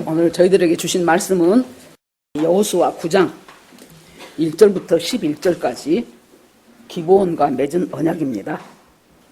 오늘 저희들에게 주신 말씀은 여호수아 9장 1절부터 11절까지 기브온과 맺은 언약입니다.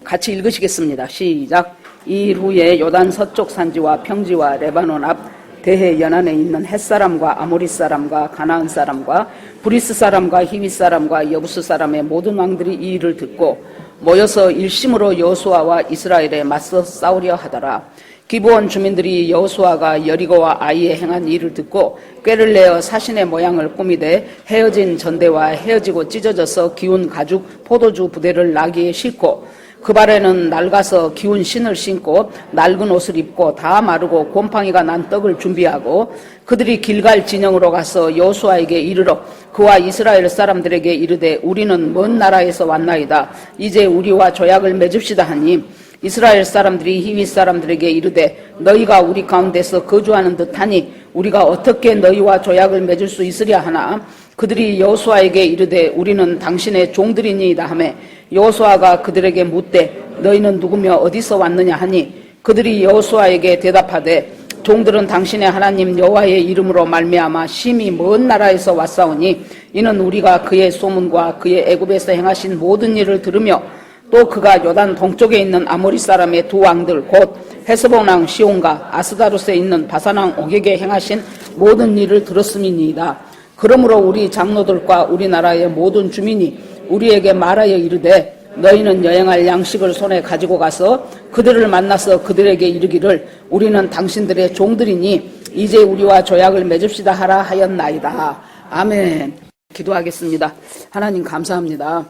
같이 읽으시겠습니다. 시작. 이 일 후에 요단 서쪽 산지와 평지와 레바논 앞 대해 연안에 있는 헷사람과 아모리 사람과 가나안 사람과 브리스 사람과 히윗 사람과 여부스 사람의 모든 왕들이 이 일을 듣고 모여서 일심으로 여호수아와 이스라엘에 맞서 싸우려 하더라. 기브온 주민들이 여호수아가 여리고와 아이에 행한 일을 듣고 꾀를 내어 사신의 모양을 꾸미되 헤어진 전대와 헤어지고 찢어져서 기운 가죽 포도주 부대를 나귀에 싣고 그 발에는 낡아서 기운 신을 신고 낡은 옷을 입고 다 마르고 곰팡이가 난 떡을 준비하고 그들이 길갈 진영으로 가서 여호수아에게 이르러 그와 이스라엘 사람들에게 이르되 우리는 먼 나라에서 왔나이다. 이제 우리와 조약을 맺읍시다 하니 이스라엘 사람들이 히윗 사람들에게 이르되 너희가 우리 가운데서 거주하는 듯하니 우리가 어떻게 너희와 조약을 맺을 수 있으랴 하나 그들이 여호수아에게 이르되 우리는 당신의 종들이니이다 하매 여호수아가 그들에게 묻되 너희는 누구며 어디서 왔느냐 하니 그들이 여호수아에게 대답하되 종들은 당신의 하나님 여호와의 이름으로 말미암아 심히 먼 나라에서 왔사오니 이는 우리가 그의 소문과 그의 애굽에서 행하신 모든 일을 들으며 또 그가 요단 동쪽에 있는 아모리 사람의 두 왕들 곧 헤스본 왕 시온과 아스다롯에 있는 바산 왕 옥에게 행하신 모든 일을 들었음이니이다. 그러므로 우리 장로들과 우리나라의 모든 주민이 우리에게 말하여 이르되 너희는 여행할 양식을 손에 가지고 가서 그들을 만나서 그들에게 이르기를 우리는 당신들의 종들이니 이제 우리와 조약을 맺읍시다 하라 하였나이다. 아멘. 기도하겠습니다. 하나님 감사합니다.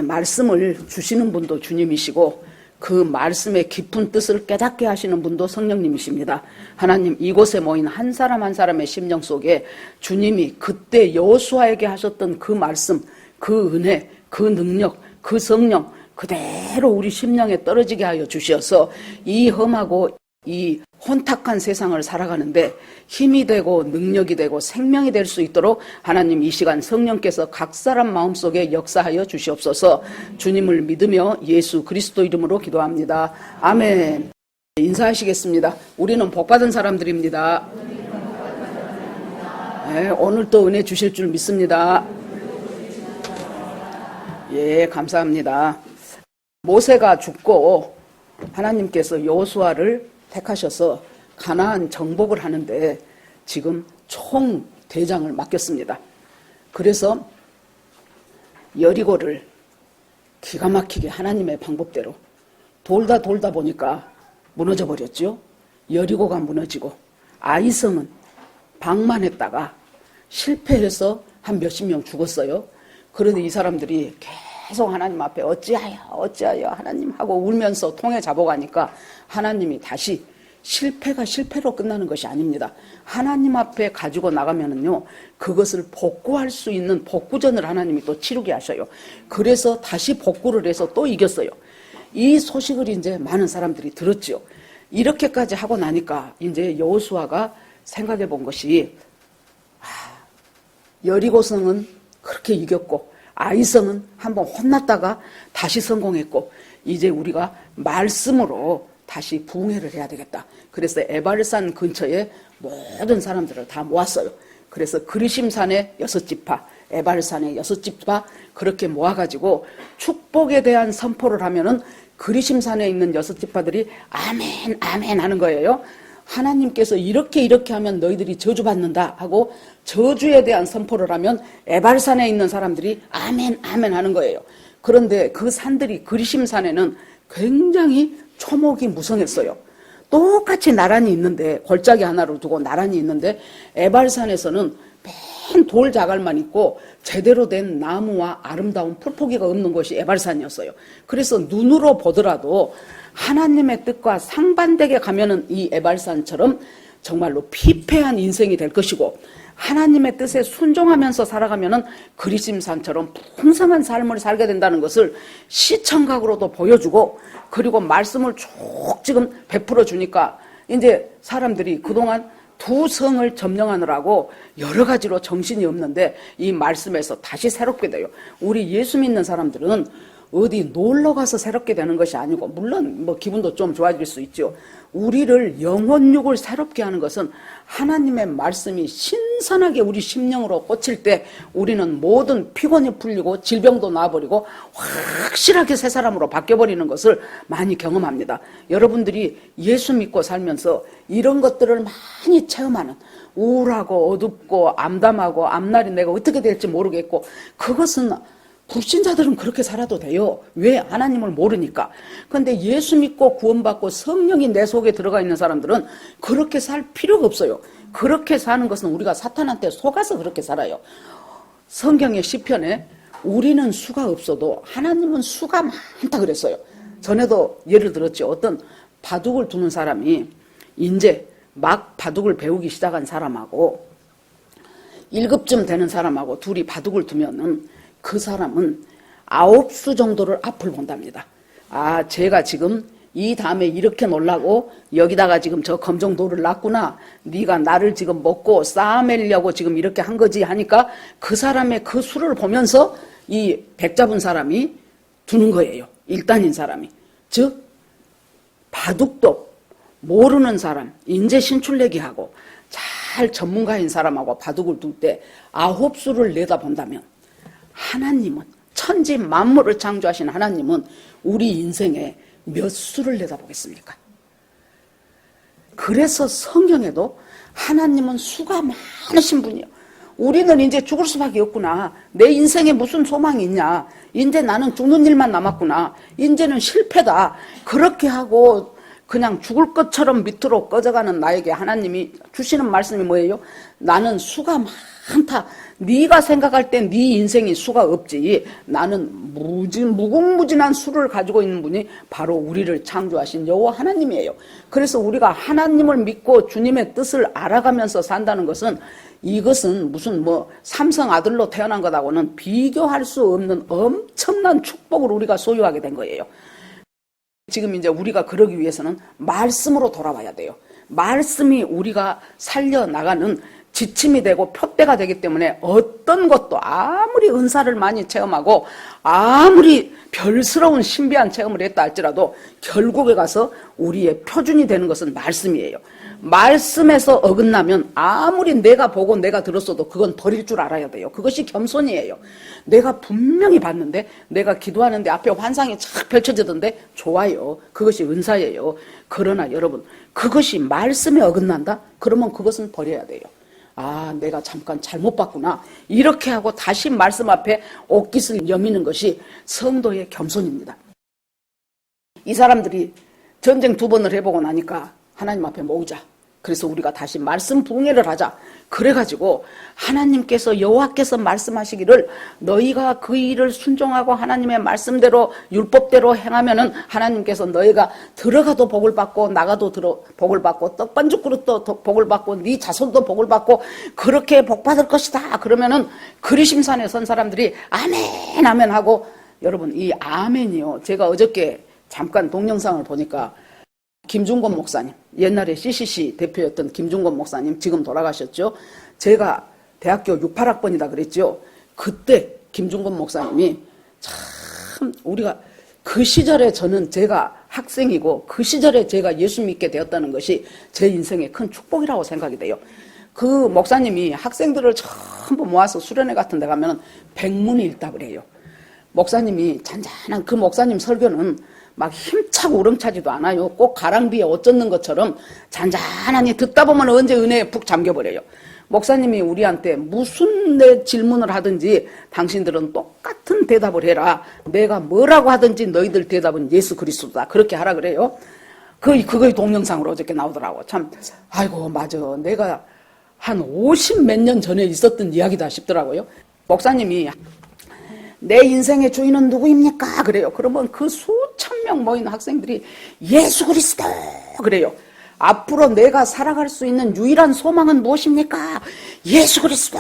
말씀을 주시는 분도 주님이시고 그 말씀의 깊은 뜻을 깨닫게 하시는 분도 성령님이십니다. 하나님 이곳에 모인 한 사람 한 사람의 심령 속에 주님이 그때 여호수아에게 하셨던 그 말씀, 그 은혜, 그 능력, 그 성령 그대로 우리 심령에 떨어지게 하여 주셔서 이 험하고 이 혼탁한 세상을 살아가는데 힘이 되고 능력이 되고 생명이 될 수 있도록 하나님 이 시간 성령께서 각 사람 마음속에 역사하여 주시옵소서. 주님을 믿으며 예수 그리스도 이름으로 기도합니다. 아멘. 인사하시겠습니다. 우리는 복받은 사람들입니다. 네, 오늘 또 은혜 주실 줄 믿습니다. 예, 감사합니다. 모세가 죽고 하나님께서 여호수아를 택하셔서 가나안 정복을 하는데 지금 총 대장을 맡겼습니다. 그래서 여리고를 기가 막히게 하나님의 방법대로 돌다 보니까 무너져 버렸죠. 여리고가 무너지고 아이성은 방만했다가 실패해서 한 몇십 명 죽었어요. 그런데 이 사람들이 계속 하나님 앞에 어찌하여 하나님 하고 울면서 통에 잡아가니까 하나님이 다시 실패가 실패로 끝나는 것이 아닙니다. 하나님 앞에 가지고 나가면은요 그것을 복구할 수 있는 복구전을 하나님이 또 치르게 하셔요. 그래서 다시 복구를 해서 또 이겼어요. 이 소식을 이제 많은 사람들이 들었죠. 이렇게까지 하고 나니까 이제 여호수아가 생각해 본 것이 여리고성은 그렇게 이겼고 아이성은 한번 혼났다가 다시 성공했고 이제 우리가 말씀으로 다시 부흥회를 해야 되겠다. 그래서 에발산 근처에 모든 사람들을 다 모았어요. 그래서 그리심산의 6지파, 에발산의 6지파 그렇게 모아가지고 축복에 대한 선포를 하면은 그리심산에 있는 6지파들이 아멘 아멘 하는 거예요. 하나님께서 이렇게 하면 너희들이 저주받는다 하고 저주에 대한 선포를 하면 에발산에 있는 사람들이 아멘 아멘 하는 거예요. 그런데 그 산들이 그리심산에는 굉장히 초목이 무성했어요. 똑같이 나란히 있는데 골짜기 하나로 두고 나란히 있는데 에발산에서는 맨 돌 자갈만 있고 제대로 된 나무와 아름다운 풀포기가 없는 곳이 에발산이었어요. 그래서 눈으로 보더라도 하나님의 뜻과 상반되게 가면은 이 에발산처럼 정말로 피폐한 인생이 될 것이고 하나님의 뜻에 순종하면서 살아가면은 그리심산처럼 풍성한 삶을 살게 된다는 것을 시청각으로도 보여주고 그리고 말씀을 쭉 지금 베풀어 주니까 이제 사람들이 그동안 두 성을 점령하느라고 여러 가지로 정신이 없는데 이 말씀에서 다시 새롭게 돼요. 우리 예수 믿는 사람들은 어디 놀러 가서 새롭게 되는 것이 아니고, 물론 뭐 기분도 좀 좋아질 수 있죠. 우리를 영혼육을 새롭게 하는 것은 하나님의 말씀이 신선하게 우리 심령으로 꽂힐 때 우리는 모든 피곤이 풀리고 질병도 나아버리고 확실하게 새 사람으로 바뀌어버리는 것을 많이 경험합니다. 여러분들이 예수 믿고 살면서 이런 것들을 많이 체험하는, 우울하고 어둡고 암담하고 앞날이 내가 어떻게 될지 모르겠고, 그것은 불신자들은 그렇게 살아도 돼요. 왜? 하나님을 모르니까. 그런데 예수 믿고 구원받고 성령이 내 속에 들어가 있는 사람들은 그렇게 살 필요가 없어요. 그렇게 사는 것은 우리가 사탄한테 속아서 그렇게 살아요. 성경의 시편에 우리는 수가 없어도 하나님은 수가 많다 그랬어요. 전에도 예를 들었죠. 어떤 바둑을 두는 사람이 이제 막 바둑을 배우기 시작한 사람하고 1급쯤 되는 사람하고 둘이 바둑을 두면은 그 사람은 9수 정도를 앞을 본답니다. 아, 제가 지금 이 다음에 이렇게 놀라고 여기다가 지금 저 검정돌을 놨구나. 네가 나를 지금 먹고 쌓아매려고 지금 이렇게 한 거지 하니까 그 사람의 그 수를 보면서 이 백 잡은 사람이 두는 거예요. 일단인 사람이. 즉 바둑도 모르는 사람, 인재 신출내기하고 잘 전문가인 사람하고 바둑을 둘 때 9수를 내다본다면 하나님은, 천지 만물을 창조하신 하나님은 우리 인생에 몇 수를 내다보겠습니까? 그래서 성경에도 하나님은 수가 많으신 분이에요. 우리는 이제 죽을 수밖에 없구나. 내 인생에 무슨 소망이 있냐. 이제 나는 죽는 일만 남았구나. 이제는 실패다. 그렇게 하고 그냥 죽을 것처럼 밑으로 꺼져가는 나에게 하나님이 주시는 말씀이 뭐예요? 나는 수가 많다. 네가 생각할 때 네 인생이 수가 없지. 나는 무궁무진한 수를 가지고 있는 분이 바로 우리를 창조하신 여호와 하나님이에요. 그래서 우리가 하나님을 믿고 주님의 뜻을 알아가면서 산다는 것은, 이것은 무슨 뭐 삼성 아들로 태어난 것하고는 비교할 수 없는 엄청난 축복을 우리가 소유하게 된 거예요. 지금 이제 우리가 그러기 위해서는 말씀으로 돌아와야 돼요. 말씀이 우리가 살려나가는 지침이 되고 표대가 되기 때문에 어떤 것도 아무리 은사를 많이 체험하고 아무리 별스러운 신비한 체험을 했다 할지라도 결국에 가서 우리의 표준이 되는 것은 말씀이에요. 말씀에서 어긋나면 아무리 내가 보고 내가 들었어도 그건 버릴 줄 알아야 돼요. 그것이 겸손이에요. 내가 분명히 봤는데, 내가 기도하는데 앞에 환상이 착 펼쳐지던데 좋아요. 그것이 은사예요. 그러나 여러분, 그것이 말씀에 어긋난다? 그러면 그것은 버려야 돼요. 아, 내가 잠깐 잘못 봤구나. 이렇게 하고 다시 말씀 앞에 옷깃을 여미는 것이 성도의 겸손입니다. 이 사람들이 전쟁 2번을 해보고 나니까 하나님 앞에 모으자. 그래서 우리가 다시 말씀 부흥회를 하자. 그래가지고 하나님께서, 여호와께서 말씀하시기를 너희가 그 일을 순종하고 하나님의 말씀대로 율법대로 행하면은 하나님께서 너희가 들어가도 복을 받고 나가도 복을 받고 떡반죽 그릇도 복을 받고 네 자손도 복을 받고 그렇게 복 받을 것이다. 그러면은 그리심산에 선 사람들이 아멘 아멘 하고, 여러분 이 아멘이요, 제가 어저께 잠깐 동영상을 보니까 김중권 목사님, 옛날에 CCC 대표였던 김중권 목사님, 지금 돌아가셨죠. 제가 대학교 68학번이다 그랬죠. 그때 김중권 목사님이 참, 우리가 그 시절에 제가 학생이고 그 시절에 제가 예수 믿게 되었다는 것이 제 인생의 큰 축복이라고 생각이 돼요. 그 목사님이 학생들을 전부 모아서 수련회 같은 데 가면 백문일답을 해요. 목사님이 잔잔한 그 목사님 설교는 막 힘차고 우렁차지도 않아요. 꼭 가랑비에 옷 젖는 것처럼 잔잔하니 듣다 보면 언제 은혜에 푹 잠겨버려요. 목사님이 우리한테 무슨 내 질문을 하든지 당신들은 똑같은 대답을 해라. 내가 뭐라고 하든지 너희들 대답은 예수 그리스도다. 그렇게 하라 그래요. 그거의 동영상으로 어저께 나오더라고. 참, 아이고 맞아. 내가 한 50 몇 년 전에 있었던 이야기다 싶더라고요. 목사님이 내 인생의 주인은 누구입니까? 그래요. 그러면 그 수천 명 모인 학생들이 예수 그리스도 그래요. 앞으로 내가 살아갈 수 있는 유일한 소망은 무엇입니까? 예수 그리스도.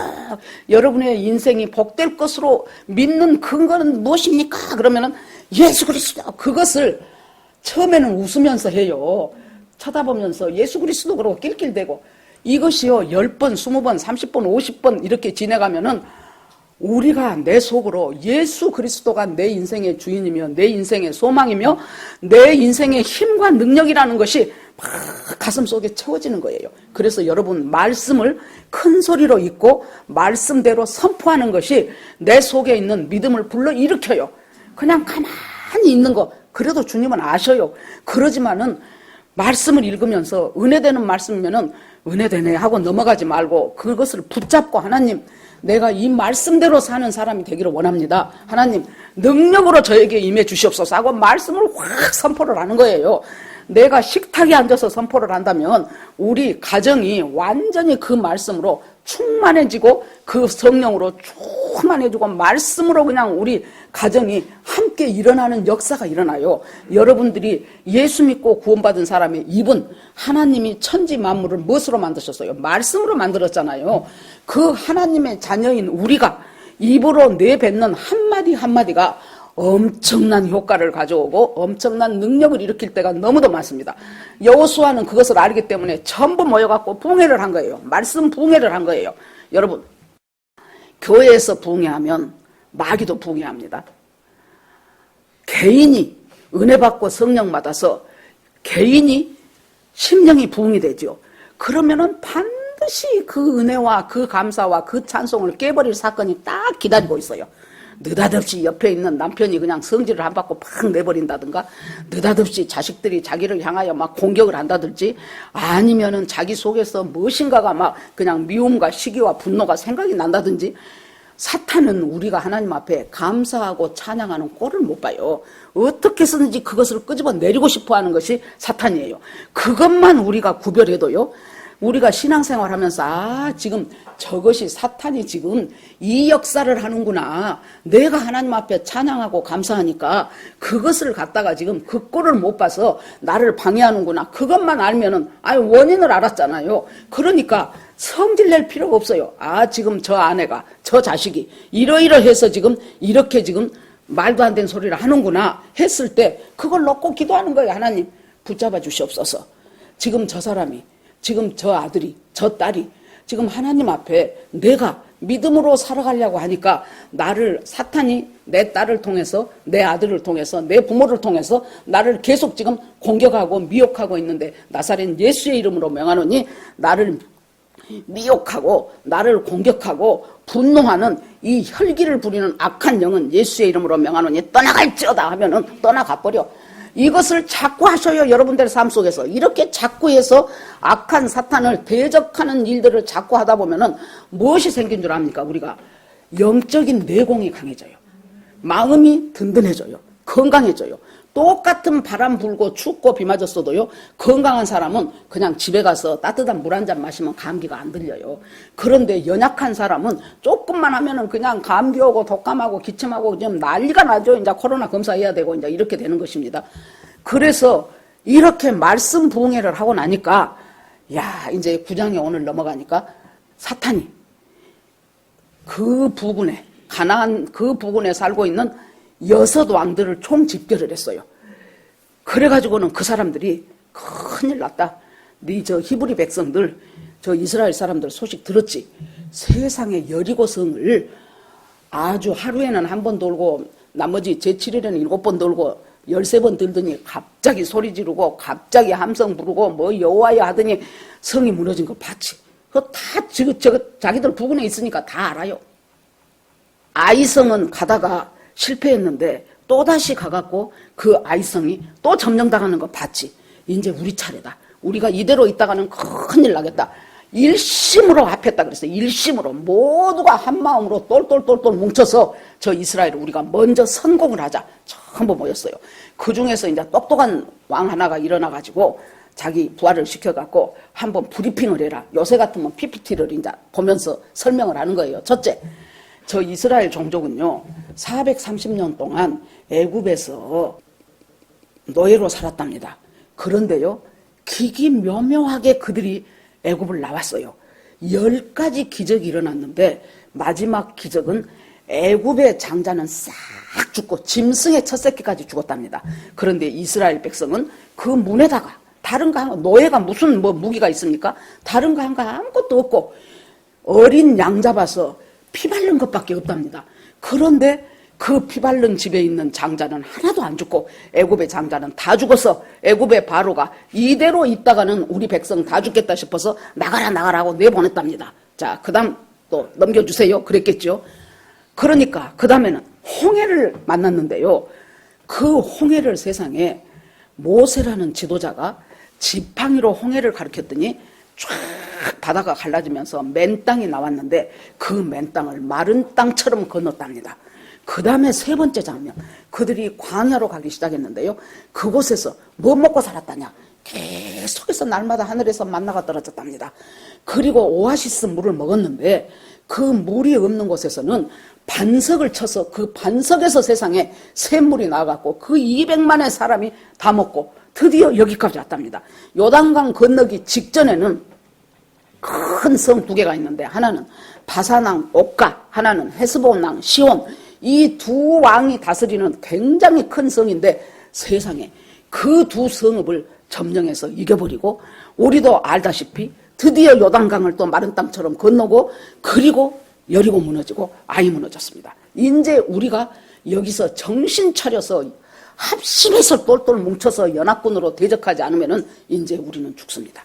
여러분의 인생이 복될 것으로 믿는 근거는 무엇입니까? 그러면은 예수 그리스도. 그것을 처음에는 웃으면서 해요. 쳐다보면서 예수 그리스도 그러고 낄낄대고, 이것이요 10번, 20번, 30번, 50번 이렇게 지내가면은 우리가 내 속으로 예수 그리스도가 내 인생의 주인이며 내 인생의 소망이며 내 인생의 힘과 능력이라는 것이 막 가슴 속에 채워지는 거예요. 그래서 여러분 말씀을 큰 소리로 읽고 말씀대로 선포하는 것이 내 속에 있는 믿음을 불러일으켜요. 그냥 가만히 있는 거 그래도 주님은 아셔요. 그러지만은 말씀을 읽으면서 은혜되는 말씀이면은 은혜되네 하고 넘어가지 말고 그것을 붙잡고 하나님 내가 이 말씀대로 사는 사람이 되기를 원합니다. 하나님 능력으로 저에게 임해 주시옵소서 하고 말씀을 확 선포를 하는 거예요. 내가 식탁에 앉아서 선포를 한다면 우리 가정이 완전히 그 말씀으로 충만해지고 그 성령으로 충만해지고 말씀으로 그냥 우리 가정이 함께 일어나는 역사가 일어나요. 여러분들이 예수 믿고 구원받은 사람의 입은 하나님이 천지 만물을 무엇으로 만드셨어요? 말씀으로 만들었잖아요. 그 하나님의 자녀인 우리가 입으로 내뱉는 한마디 한마디가 엄청난 효과를 가져오고 엄청난 능력을 일으킬 때가 너무도 많습니다. 여호수아는 그것을 알기 때문에 전부 모여갖고 붕해를 한 거예요. 말씀 붕해를 한 거예요. 여러분 교회에서 붕해하면 마귀도 붕해합니다. 개인이 은혜 받고 성령 받아서 개인이 심령이 부흥이 되죠. 그러면은 반드시 그 은혜와 그 감사와 그 찬송을 깨버릴 사건이 딱 기다리고 있어요. 느닷없이 옆에 있는 남편이 그냥 성질을 안 받고 팍 내버린다든가 느닷없이 자식들이 자기를 향하여 막 공격을 한다든지 아니면은 자기 속에서 무엇인가가 막 그냥 미움과 시기와 분노가 생각이 난다든지 사탄은 우리가 하나님 앞에 감사하고 찬양하는 꼴을 못 봐요. 어떻게 해서든지 그것을 끄집어 내리고 싶어 하는 것이 사탄이에요. 그것만 우리가 구별해도요. 우리가 신앙생활 하면서 지금 저것이 사탄이 지금 이 역사를 하는구나. 내가 하나님 앞에 찬양하고 감사하니까 그것을 갖다가 지금 그 꼴을 못 봐서 나를 방해하는구나. 그것만 알면은 원인을 알았잖아요. 그러니까 성질 낼 필요가 없어요. 지금 저 아내가 저 자식이 이러이러해서 지금 이렇게 지금 말도 안 되는 소리를 하는구나 했을 때 그걸 놓고 기도하는 거예요. 하나님 붙잡아 주시옵소서. 지금 저 사람이 지금 저 아들이 저 딸이 지금 하나님 앞에 내가 믿음으로 살아가려고 하니까 나를 사탄이 내 딸을 통해서 내 아들을 통해서 내 부모를 통해서 나를 계속 지금 공격하고 미혹하고 있는데 나사렛 예수의 이름으로 명하노니 나를 미혹하고 나를 공격하고 분노하는 이 혈기를 부리는 악한 영은 예수의 이름으로 명하노니 떠나갈지어다 하면은 떠나가 버려. 이것을 자꾸 하셔요. 여러분들의 삶 속에서 이렇게 자꾸 해서 악한 사탄을 대적하는 일들을 자꾸 하다 보면은 무엇이 생긴 줄 압니까? 우리가 영적인 내공이 강해져요. 마음이 든든해져요. 건강해져요. 똑같은 바람 불고 춥고 비 맞았어도요. 건강한 사람은 그냥 집에 가서 따뜻한 물 한 잔 마시면 감기가 안 들려요. 그런데 연약한 사람은 조금만 하면은 그냥 감기 오고 독감하고 기침하고 좀 난리가 나죠. 이제 코로나 검사해야 되고 이제 이렇게 되는 것입니다. 그래서 이렇게 말씀 부흥회를 하고 나니까 이제 9장에 오늘 넘어가니까 사탄이 그 부근에 가나안 그 부근에 살고 있는 6 왕들을 총 집결을 했어요. 그래가지고는 그 사람들이 큰일 났다. 네 저 히브리 백성들, 저 이스라엘 사람들 소식 들었지? 세상에 여리고성을 아주 하루에는 1번 돌고 나머지 제7일에는 7번 돌고 13번 들더니 갑자기 소리 지르고 갑자기 함성 부르고 뭐 여호와여 하더니 성이 무너진 거 봤지? 그거 다 자기들 부근에 있으니까 다 알아요. 아이성은 가다가 실패했는데 또다시 가갖고 그 아이성이 또 점령당하는 거 봤지. 이제 우리 차례다. 우리가 이대로 있다가는 큰일 나겠다. 일심으로 합했다 그랬어요. 일심으로 모두가 한마음으로 똘똘똘똘 뭉쳐서 저 이스라엘을 우리가 먼저 선공을 하자. 전부 모였어요. 그 중에서 이제 똑똑한 왕 하나가 일어나가지고 자기 부하를 시켜갖고 한번 브리핑을 해라. 요새 같으면 PPT를 이제 보면서 설명을 하는 거예요. 첫째, 저 이스라엘 종족은요 430년 동안 애굽에서 노예로 살았답니다. 그런데요 기기묘묘하게 그들이 애굽을 나왔어요. 10가지 기적이 일어났는데 마지막 기적은 애굽의 장자는 싹 죽고 짐승의 첫 새끼까지 죽었답니다. 그런데 이스라엘 백성은 그 문에다가 다른 거 노예가 무슨 무기가 있습니까? 다른 거 한 거 아무것도 없고 어린 양 잡아서 피 바른 것밖에 없답니다. 그런데 그 피 바른 집에 있는 장자는 하나도 안 죽고 애굽의 장자는 다 죽어서 애굽의 바로가 이대로 있다가는 우리 백성 다 죽겠다 싶어서 나가라 나가라고 내보냈답니다. 자, 그 다음 또 넘겨주세요. 그랬겠죠. 그러니까 그 다음에는 홍해를 만났는데요. 그 홍해를 세상에 모세라는 지도자가 지팡이로 홍해를 가리켰더니 쫙 바다가 갈라지면서 맨 땅이 나왔는데 그 맨 땅을 마른 땅처럼 건넜답니다. 그 다음에 세 번째 장면, 그들이 광야로 가기 시작했는데요. 그곳에서 뭐 먹고 살았다냐? 계속해서 날마다 하늘에서 만나가 떨어졌답니다. 그리고 오아시스 물을 먹었는데 그 물이 없는 곳에서는 반석을 쳐서 그 반석에서 세상에 샘물이 나와갖고 그 200만의 사람이 다 먹고 드디어 여기까지 왔답니다. 요단강 건너기 직전에는 큰 성 2개가 있는데 하나는 바사왕 옥가, 하나는 헤스본왕 시온, 이 두 왕이 다스리는 굉장히 큰 성인데 세상에 그 두 성읍을 점령해서 이겨버리고 우리도 알다시피 드디어 요단강을 또 마른 땅처럼 건너고 그리고 여리고 무너지고 아이 무너졌습니다. 이제 우리가 여기서 정신 차려서 합심해서 똘똘 뭉쳐서 연합군으로 대적하지 않으면은 이제 우리는 죽습니다.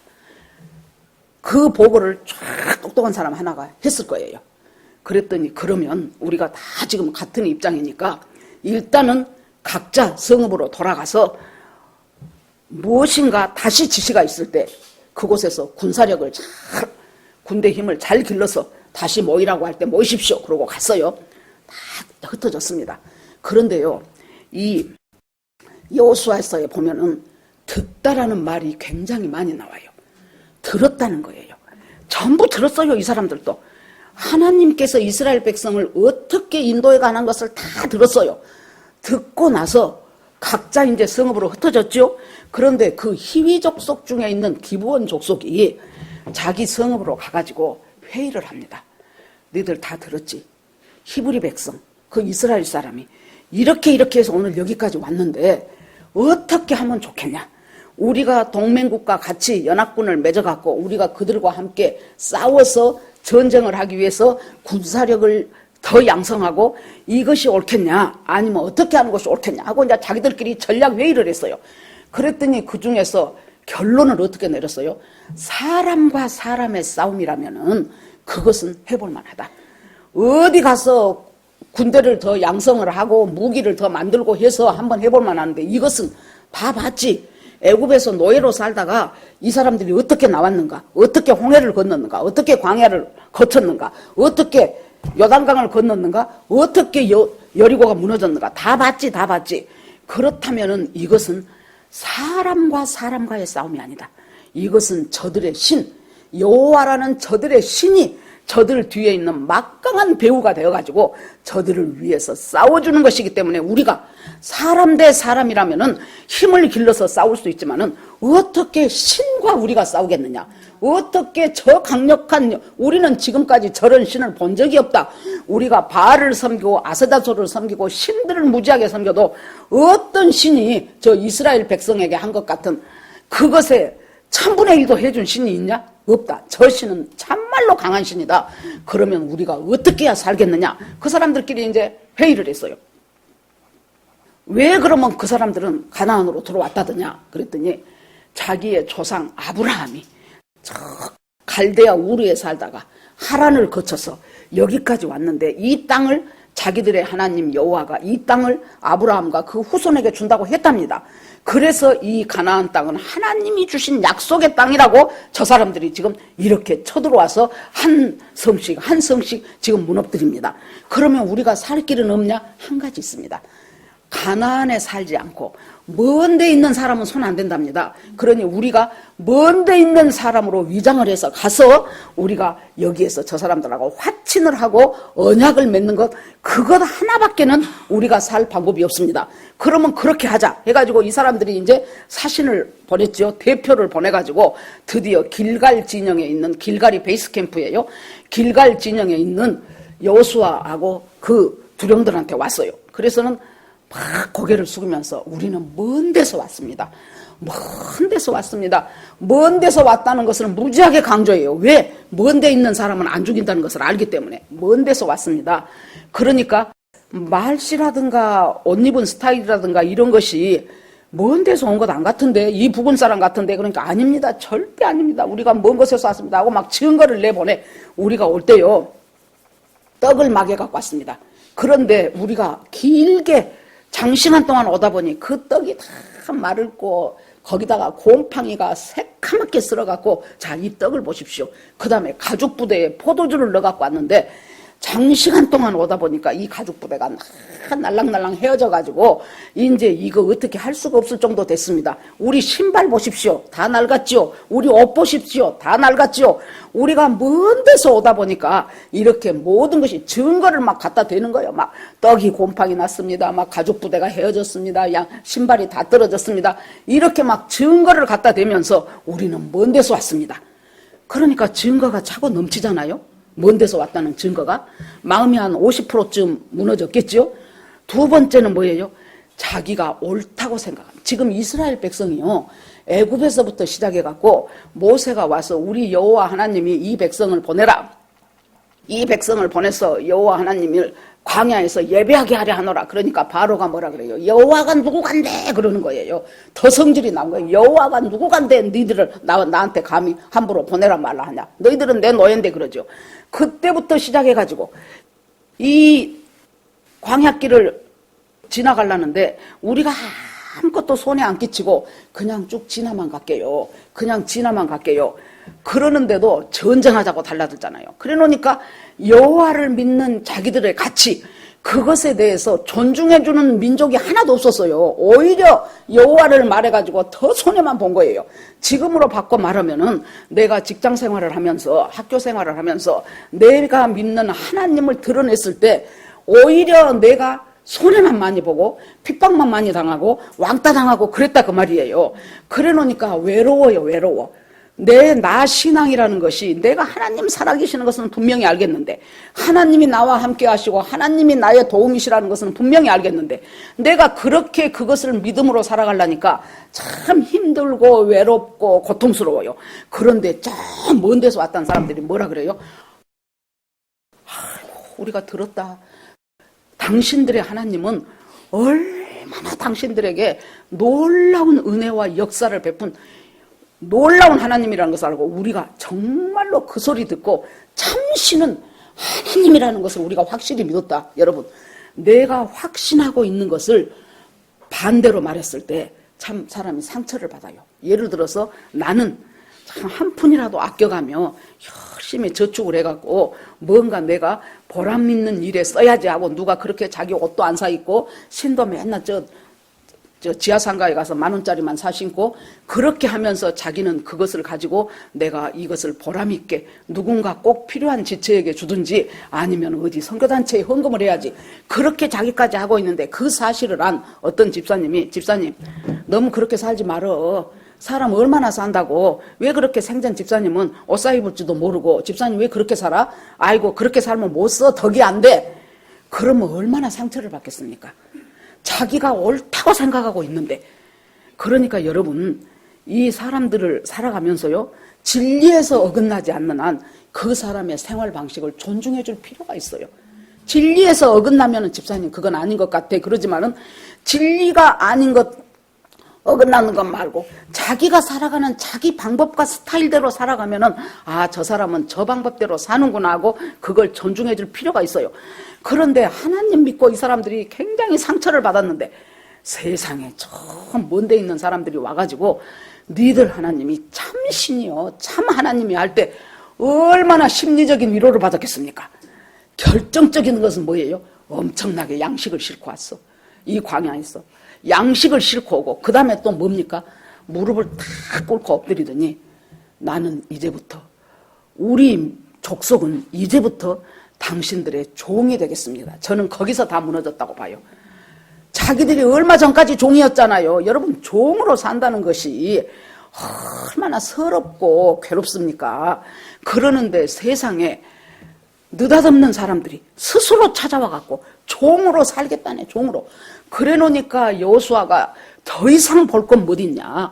그 보고를 쫙 똑똑한 사람 하나가 했을 거예요. 그랬더니 그러면 우리가 다 지금 같은 입장이니까 일단은 각자 성읍으로 돌아가서 무엇인가 다시 지시가 있을 때 그곳에서 군사력을 잘, 군대 힘을 잘 길러서 다시 모이라고 할 때 모이십시오. 그러고 갔어요. 다 흩어졌습니다. 그런데요, 이 여호수아서에 보면은 듣다라는 말이 굉장히 많이 나와요. 들었다는 거예요. 전부 들었어요. 이 사람들도. 하나님께서 이스라엘 백성을 어떻게 인도해 가는 것을 다 들었어요. 듣고 나서 각자 이제 성읍으로 흩어졌죠. 그런데 그 히위 족속 중에 있는 기브온 족속이 자기 성읍으로 가가지고 회의를 합니다. 너희들 다 들었지? 히브리 백성, 그 이스라엘 사람이 이렇게 해서 오늘 여기까지 왔는데 어떻게 하면 좋겠냐? 우리가 동맹국과 같이 연합군을 맺어갖고 우리가 그들과 함께 싸워서 전쟁을 하기 위해서 군사력을 더 양성하고 이것이 옳겠냐 아니면 어떻게 하는 것이 옳겠냐 하고 이제 자기들끼리 전략 회의를 했어요. 그랬더니 그 중에서 결론을 어떻게 내렸어요? 사람과 사람의 싸움이라면은 그것은 해볼 만하다. 어디 가서 군대를 더 양성을 하고 무기를 더 만들고 해서 한번 해볼 만한데 이것은 다 봤지. 애굽에서 노예로 살다가 이 사람들이 어떻게 나왔는가, 어떻게 홍해를 건넜는가, 어떻게 광야를 거쳤는가, 어떻게 요단강을 건넜는가, 어떻게 여리고가 무너졌는가 다 봤지, 다 봤지. 그렇다면은 이것은 사람과 사람과의 싸움이 아니다. 이것은 저들의 신, 여호와라는 저들의 신이 저들 뒤에 있는 막강한 배우가 되어가지고 저들을 위해서 싸워주는 것이기 때문에 우리가 사람 대 사람이라면은 힘을 길러서 싸울 수 있지만은 어떻게 신과 우리가 싸우겠느냐? 어떻게 저 강력한, 우리는 지금까지 저런 신을 본 적이 없다. 우리가 바알을 섬기고 아세다소를 섬기고 신들을 무지하게 섬겨도 어떤 신이 저 이스라엘 백성에게 한 것 같은 그것에 1000분의 1도 해준 신이 있냐? 없다. 저 신은 참말로 강한 신이다. 그러면 우리가 어떻게 해야 살겠느냐? 그 사람들끼리 이제 회의를 했어요. 왜 그러면 그 사람들은 가나안으로 들어왔다더냐? 그랬더니 자기의 조상 아브라함이 저 갈대아 우르에 살다가 하란을 거쳐서 여기까지 왔는데 이 땅을 자기들의 하나님 여호와가 이 땅을 아브라함과 그 후손에게 준다고 했답니다. 그래서 이 가나안 땅은 하나님이 주신 약속의 땅이라고 저 사람들이 지금 이렇게 쳐들어와서 한 성씩 한 성씩 지금 무너뜨립니다. 그러면 우리가 살 길은 없냐? 한 가지 있습니다. 가나안에 살지 않고 먼 데 있는 사람은 손 안 된답니다. 그러니 우리가 먼 데 있는 사람으로 위장을 해서 가서 우리가 여기에서 저 사람들하고 화친을 하고 언약을 맺는 것, 그것 하나밖에는 우리가 살 방법이 없습니다. 그러면 그렇게 하자 해가지고 이 사람들이 이제 사신을 보냈죠. 대표를 보내가지고 드디어 길갈 진영에 있는, 길갈이 베이스 캠프예요. 길갈 진영에 있는 여호수아하고 그 두령들한테 왔어요. 그래서는 막 고개를 숙이면서 우리는 먼 데서 왔습니다. 먼 데서 왔습니다. 먼 데서 왔다는 것을 무지하게 강조해요. 왜? 먼 데 있는 사람은 안 죽인다는 것을 알기 때문에. 먼 데서 왔습니다. 그러니까 말씨라든가 옷 입은 스타일이라든가 이런 것이 먼 데서 온 것 안 같은데, 이 부근 사람 같은데, 그러니까 아닙니다. 절대 아닙니다. 우리가 먼 곳에서 왔습니다 하고 막 증거를 내보내. 우리가 올 때요, 떡을 마개 갖고 왔습니다. 그런데 우리가 길게 장시간 동안 오다 보니 그 떡이 다 마르고 거기다가 곰팡이가 새카맣게 쓸어갖고, 자, 이 떡을 보십시오. 그 다음에 가죽 부대에 포도주를 넣어갖고 왔는데, 장시간 동안 오다 보니까 이 가죽 부대가 날랑날랑 헤어져가지고 이제 이거 어떻게 할 수가 없을 정도 됐습니다. 우리 신발 보십시오. 다 낡았지요. 우리 옷 보십시오. 다 낡았지요. 우리가 먼 데서 오다 보니까 이렇게 모든 것이 증거를 막 갖다 대는 거예요. 막 떡이 곰팡이 났습니다. 막 가죽 부대가 헤어졌습니다. 신발이 다 떨어졌습니다. 이렇게 막 증거를 갖다 대면서 우리는 먼 데서 왔습니다. 그러니까 증거가 차고 넘치잖아요. 먼 데서 왔다는 증거가. 마음이 한 50%쯤 무너졌겠죠. 두 번째는 뭐예요? 자기가 옳다고 생각합니다. 지금 이스라엘 백성이요, 애굽에서부터 시작해갖고 모세가 와서 우리 여호와 하나님이 이 백성을 보내라, 이 백성을 보내서 여호와 하나님을 광야에서 예배하게 하려 하노라. 그러니까 바로가 뭐라 그래요? 여호와가 누구 간대? 그러는 거예요. 더 성질이 나온 거예요. 여호와가 누구 간대? 너희들을 나한테 감히 함부로 보내라 말라 하냐? 너희들은 내 노예인데 그러죠. 그때부터 시작해가지고 이 광야길을 지나가려는데 우리가 아무것도 손에 안 끼치고 그냥 쭉 지나만 갈게요. 그냥 지나만 갈게요. 그러는데도 전쟁하자고 달라들잖아요. 그래 놓으니까 여호와를 믿는 자기들의 가치, 그것에 대해서 존중해주는 민족이 하나도 없었어요. 오히려 여호와를 말해가지고 더 손해만 본 거예요. 지금으로 바꿔 말하면은 내가 직장 생활을 하면서, 학교 생활을 하면서 내가 믿는 하나님을 드러냈을 때 오히려 내가 손해만 많이 보고 핍박만 많이 당하고 왕따 당하고 그랬다 그 말이에요. 그래 놓으니까 외로워요. 외로워. 나 신앙이라는 것이, 내가 하나님 살아계시는 것은 분명히 알겠는데, 하나님이 나와 함께 하시고 하나님이 나의 도움이시라는 것은 분명히 알겠는데, 내가 그렇게 그것을 믿음으로 살아가려니까 참 힘들고 외롭고 고통스러워요. 그런데 저 먼 데서 왔다는 사람들이 뭐라 그래요? 우리가 들었다. 당신들의 하나님은 얼마나 당신들에게 놀라운 은혜와 역사를 베푼 놀라운 하나님이라는 것을 알고, 우리가 정말로 그 소리 듣고 참신은 하나님이라는 것을 우리가 확실히 믿었다. 여러분, 내가 확신하고 있는 것을 반대로 말했을 때 참 사람이 상처를 받아요. 예를 들어서 나는 참 한 푼이라도 아껴가며 열심히 저축을 해갖고 뭔가 내가 보람 있는 일에 써야지 하고, 누가 그렇게 자기 옷도 안 사 입고 신도 맨날 저 지하상가에 가서 10,000원짜리만 사 신고 그렇게 하면서 자기는 그것을 가지고 내가 이것을 보람있게 누군가 꼭 필요한 지체에게 주든지 아니면 어디 선교단체에 헌금을 해야지, 그렇게 자기까지 하고 있는데, 그 사실을 안 어떤 집사님 너무 그렇게 살지 말어. 사람 얼마나 산다고. 왜 그렇게 생전 집사님은 옷 사 입을지도 모르고 집사님 왜 그렇게 살아? 아이고 그렇게 살면 못 써. 덕이 안 돼. 그러면 얼마나 상처를 받겠습니까? 자기가 옳다고 생각하고 있는데. 그러니까 여러분, 이 사람들을 살아가면서요, 진리에서 어긋나지 않는 한 그 사람의 생활 방식을 존중해 줄 필요가 있어요. 진리에서 어긋나면은 집사님 그건 아닌 것 같아 그러지만은, 진리가 아닌 것 어긋나는 것 말고 자기가 살아가는 자기 방법과 스타일대로 살아가면은, 아, 저 사람은 저 방법대로 사는구나 하고 그걸 존중해 줄 필요가 있어요. 그런데 하나님 믿고 이 사람들이 굉장히 상처를 받았는데, 세상에 저 먼 데 있는 사람들이 와가지고 니들 하나님이 참 신이요, 참 하나님이 할 때 얼마나 심리적인 위로를 받았겠습니까? 결정적인 것은 뭐예요? 엄청나게 양식을 싣고 왔어. 이 광야에서 양식을 싣고 오고, 그 다음에 또 뭡니까? 무릎을 탁 꿇고 엎드리더니, 나는 이제부터, 우리 족속은 이제부터 당신들의 종이 되겠습니다. 저는 거기서 다 무너졌다고 봐요. 자기들이 얼마 전까지 종이었잖아요. 여러분, 종으로 산다는 것이 얼마나 서럽고 괴롭습니까? 그러는데 세상에 느닷없는 사람들이 스스로 찾아와 갖고 종으로 살겠다네, 종으로. 그래 놓으니까 여호수아가 더 이상 볼 건 못 있냐.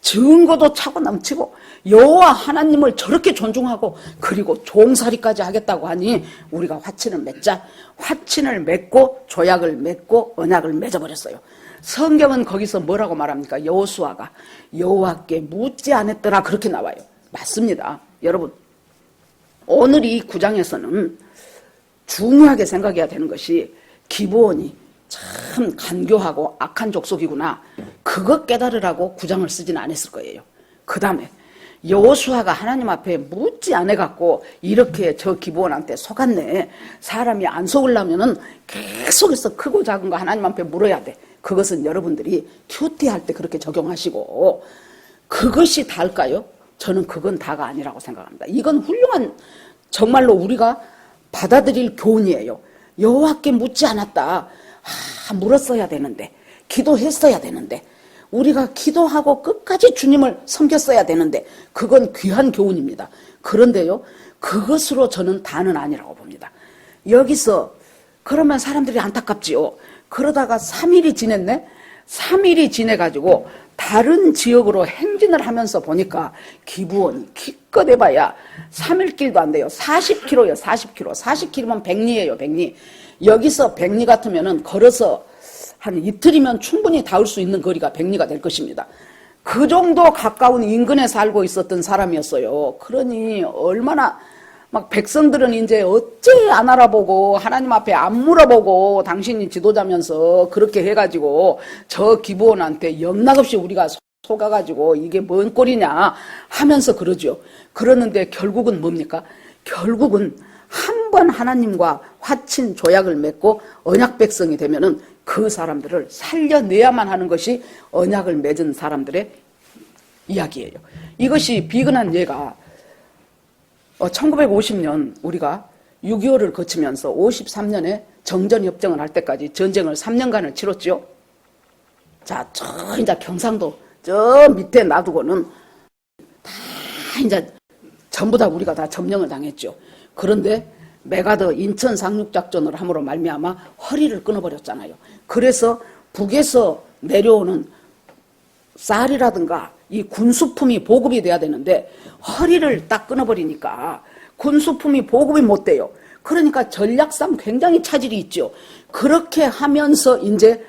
증거도 차고 넘치고 여호와 하나님을 저렇게 존중하고 그리고 종살이까지 하겠다고 하니 우리가 화친을 맺자. 화친을 맺고 조약을 맺고 언약을 맺어버렸어요. 성경은 거기서 뭐라고 말합니까? 여호수아가 여호와께 묻지 않았더라 그렇게 나와요. 맞습니다. 여러분, 오늘 이 9장에서는 중요하게 생각해야 되는 것이 기브온이 참 간교하고 악한 족속이구나. 그것 깨달으라고 9장을 쓰지는 않았을 거예요. 그 다음에 여호수아가 하나님 앞에 묻지 않아갖고 이렇게 저 기브온한테 속았네. 사람이 안 속으려면은 계속해서 크고 작은 거 하나님 앞에 물어야 돼. 그것은 여러분들이 큐티할 때 그렇게 적용하시고 그것이 다일까요? 저는 그건 다가 아니라고 생각합니다. 이건 훌륭한 정말로 우리가 받아들일 교훈이에요. 여호와께 묻지 않았다. 물었어야 되는데, 기도했어야 되는데, 우리가 기도하고 끝까지 주님을 섬겼어야 되는데, 그건 귀한 교훈입니다. 그런데요, 그것으로 저는 다는 아니라고 봅니다. 여기서 그러면 사람들이 안타깝지요. 그러다가 3일이 지냈네? 3일이 지내가지고 다른 지역으로 행진을 하면서 보니까 기브온이 기껏 해봐야 3일 길도 안 돼요. 40km요, 40km. 40km면 100리예요, 100리. 여기서 100리 같으면은 걸어서 한 이틀이면 충분히 닿을 수 있는 거리가 100리가 될 것입니다. 그 정도 가까운 인근에 살고 있었던 사람이었어요. 그러니 얼마나 막 백성들은 이제 어째 안 알아보고 하나님 앞에 안 물어보고 당신이 지도자면서 그렇게 해가지고 저 기브온한테 영락없이 우리가 속아가지고 이게 뭔 꼴이냐 하면서 그러죠. 그러는데 결국은 뭡니까? 결국은 한 번 하나님과 화친 조약을 맺고 언약 백성이 되면은 그 사람들을 살려내야만 하는 것이 언약을 맺은 사람들의 이야기예요. 이것이 비근한 예가 1950년 우리가 6.25를 거치면서 53년에 정전협정을 할 때까지 전쟁을 3년간을 치렀죠. 자, 저 이제 경상도 저 밑에 놔두고는 다 이제 전부 다 우리가 다 점령을 당했죠. 그런데 메가더 인천 상륙작전을 함으로 말미암아 허리를 끊어버렸잖아요. 그래서 북에서 내려오는 쌀이라든가 이 군수품이 보급이 돼야 되는데 허리를 딱 끊어버리니까 군수품이 보급이 못 돼요. 그러니까 전략상 굉장히 차질이 있죠. 그렇게 하면서 이제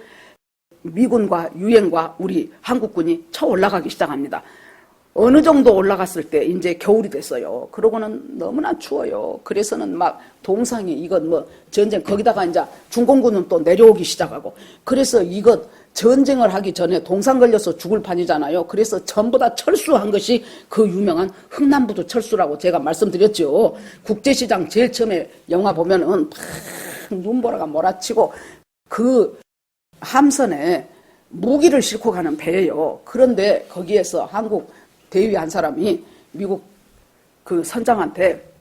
미군과 유엔과 우리 한국군이 쳐 올라가기 시작합니다. 어느 정도 올라갔을 때 이제 겨울이 됐어요. 그러고는 너무나 추워요. 그래서는 막 동상이 이건 뭐 전쟁 거기다가 이제 중공군은 또 내려오기 시작하고 그래서 이것 전쟁을 하기 전에 동상 걸려서 죽을 판이잖아요. 그래서 전부 다 철수한 것이 그 유명한 흥남부두 철수라고 제가 말씀드렸죠. 국제시장 제일 처음에 영화 보면은 막 눈보라가 몰아치고 그 함선에 무기를 싣고 가는 배예요. 그런데 거기에서 한국 대위 한 사람이 미국 그 선장한테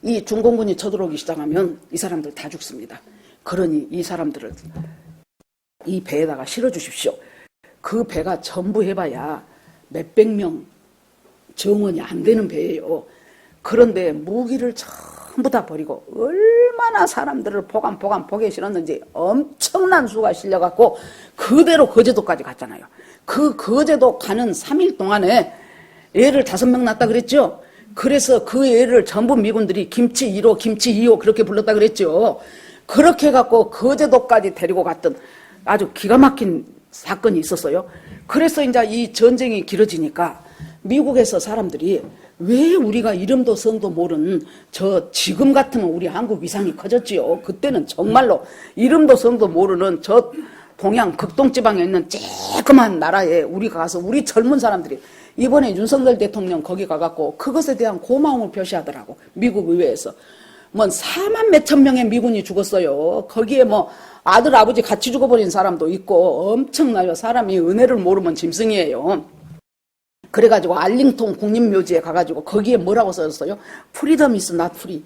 이 중공군이 쳐들어오기 시작하면 이 사람들 다 죽습니다. 그러니 이 사람들을 이 배에다가 실어주십시오. 그 배가 전부 해봐야 몇백 명 정원이 안 되는 배예요. 그런데 무기를 전부 다 버리고 얼마나 사람들을 포개 실었는지 엄청난 수가 실려갖고 그대로 거제도까지 갔잖아요. 그 거제도 가는 3일 동안에 애를 5명 낳았다 그랬죠. 그래서 그 애를 전부 미군들이 김치 1호, 김치 2호 그렇게 불렀다 그랬죠. 그렇게 해갖고 거제도까지 데리고 갔던 아주 기가 막힌 사건이 있었어요. 그래서 이제 이 전쟁이 길어지니까 미국에서 사람들이 왜 우리가 이름도 성도 모르는 저 지금 같으면 우리 한국 위상이 커졌지요. 그때는 정말로 이름도 성도 모르는 저 동양 극동지방에 있는 쬐끄만 나라에 우리가 가서 우리 젊은 사람들이 이번에 윤석열 대통령 거기 가갖고 그것에 대한 고마움을 표시하더라고. 미국 의회에서. 뭐 4만 몇천 명의 미군이 죽었어요. 거기에 뭐 아들 아버지 같이 죽어버린 사람도 있고 엄청나요. 사람이 은혜를 모르면 짐승이에요. 그래가지고 알링턴 국립묘지에 가가지고 거기에 뭐라고 써졌어요? Freedom is not free.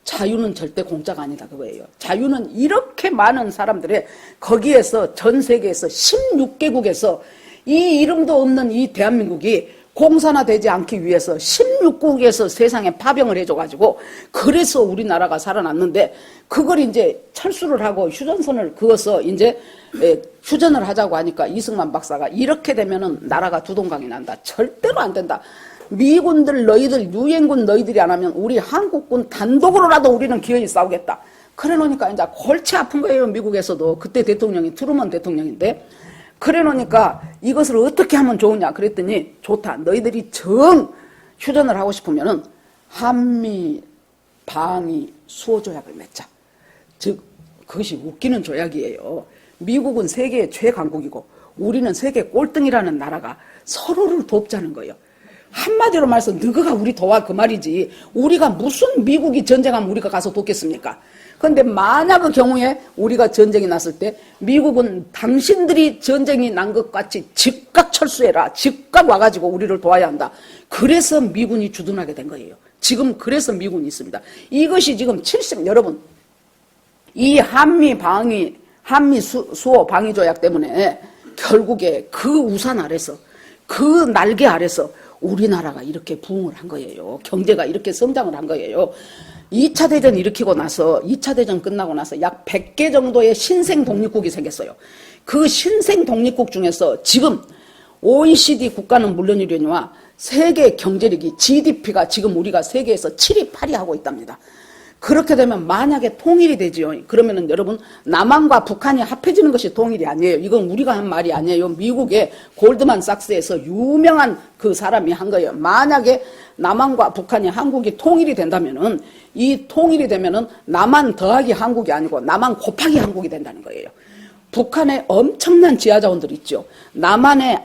자유는 절대 공짜가 아니다 그거예요. 자유는 이렇게 많은 사람들의 거기에서 전 세계에서 16개국에서 이 이름도 없는 이 대한민국이 공산화되지 않기 위해서 16국에서 세상에 파병을 해줘가지고 그래서 우리나라가 살아났는데 그걸 이제 철수를 하고 휴전선을 그어서 이제 휴전을 하자고 하니까 이승만 박사가 이렇게 되면은 나라가 두동강이 난다. 절대로 안 된다. 미군들 너희들 유엔군 너희들이 안 하면 우리 한국군 단독으로라도 우리는 기어이 싸우겠다. 그래 놓으니까 이제 골치 아픈 거예요. 미국에서도. 그때 대통령이 트루먼 대통령인데. 그래 놓으니까 이것을 어떻게 하면 좋으냐 그랬더니 좋다. 너희들이 정 휴전을 하고 싶으면은 한미 방위 수호 조약을 맺자. 즉 그것이 웃기는 조약이에요. 미국은 세계의 최강국이고 우리는 세계 꼴등이라는 나라가 서로를 돕자는 거예요. 한마디로 말해서 너가 우리 도와 그 말이지. 우리가 무슨 미국이 전쟁하면 우리가 가서 돕겠습니까? 그런데 만약 그 경우에 우리가 전쟁이 났을 때 미국은 당신들이 전쟁이 난 것 같이 즉각 철수해라. 즉각 와가지고 우리를 도와야 한다. 그래서 미군이 주둔하게 된 거예요. 지금 그래서 미군이 있습니다. 이것이 지금 여러분 이 한미 수호 방위 조약 때문에 결국에 그 우산 아래서 그 날개 아래서 우리나라가 이렇게 부흥을 한 거예요. 경제가 이렇게 성장을 한 거예요. 2차 대전 일으키고 나서 2차 대전 끝나고 나서 약 100개 정도의 신생 독립국이 생겼어요. 그 신생 독립국 중에서 지금 OECD 국가는 물론이려니와 세계 경제력이 GDP가 지금 우리가 세계에서 7위, 8위 하고 있답니다. 그렇게 되면 만약에 통일이 되지요. 그러면은 여러분 남한과 북한이 합해지는 것이 통일이 아니에요. 이건 우리가 한 말이 아니에요. 미국의 골드만삭스에서 유명한 그 사람이 한 거예요. 만약에 남한과 북한이 한국이 통일이 된다면은 이 통일이 되면은 남한 더하기 한국이 아니고 남한 곱하기 한국이 된다는 거예요. 북한에 엄청난 지하자원들이 있죠. 남한에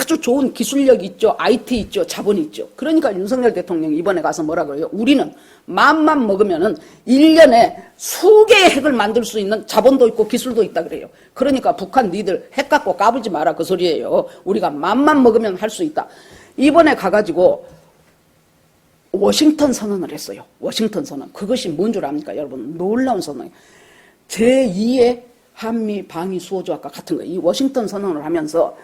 아주 좋은 기술력이 있죠. IT 있죠. 자본이 있죠. 그러니까 윤석열 대통령이 이번에 가서 뭐라 그래요? 우리는 마음만 먹으면은 1년에 수개의 핵을 만들 수 있는 자본도 있고 기술도 있다 그래요. 그러니까 북한 니들 핵 갖고 까불지 마라 그 소리예요. 우리가 마음만 먹으면 할 수 있다. 이번에 가가지고 워싱턴 선언을 했어요. 워싱턴 선언. 그것이 뭔 줄 압니까 여러분? 놀라운 선언이에요. 제2의 한미 방위 수호 조약과 같은 거예요. 이 워싱턴 선언을 하면서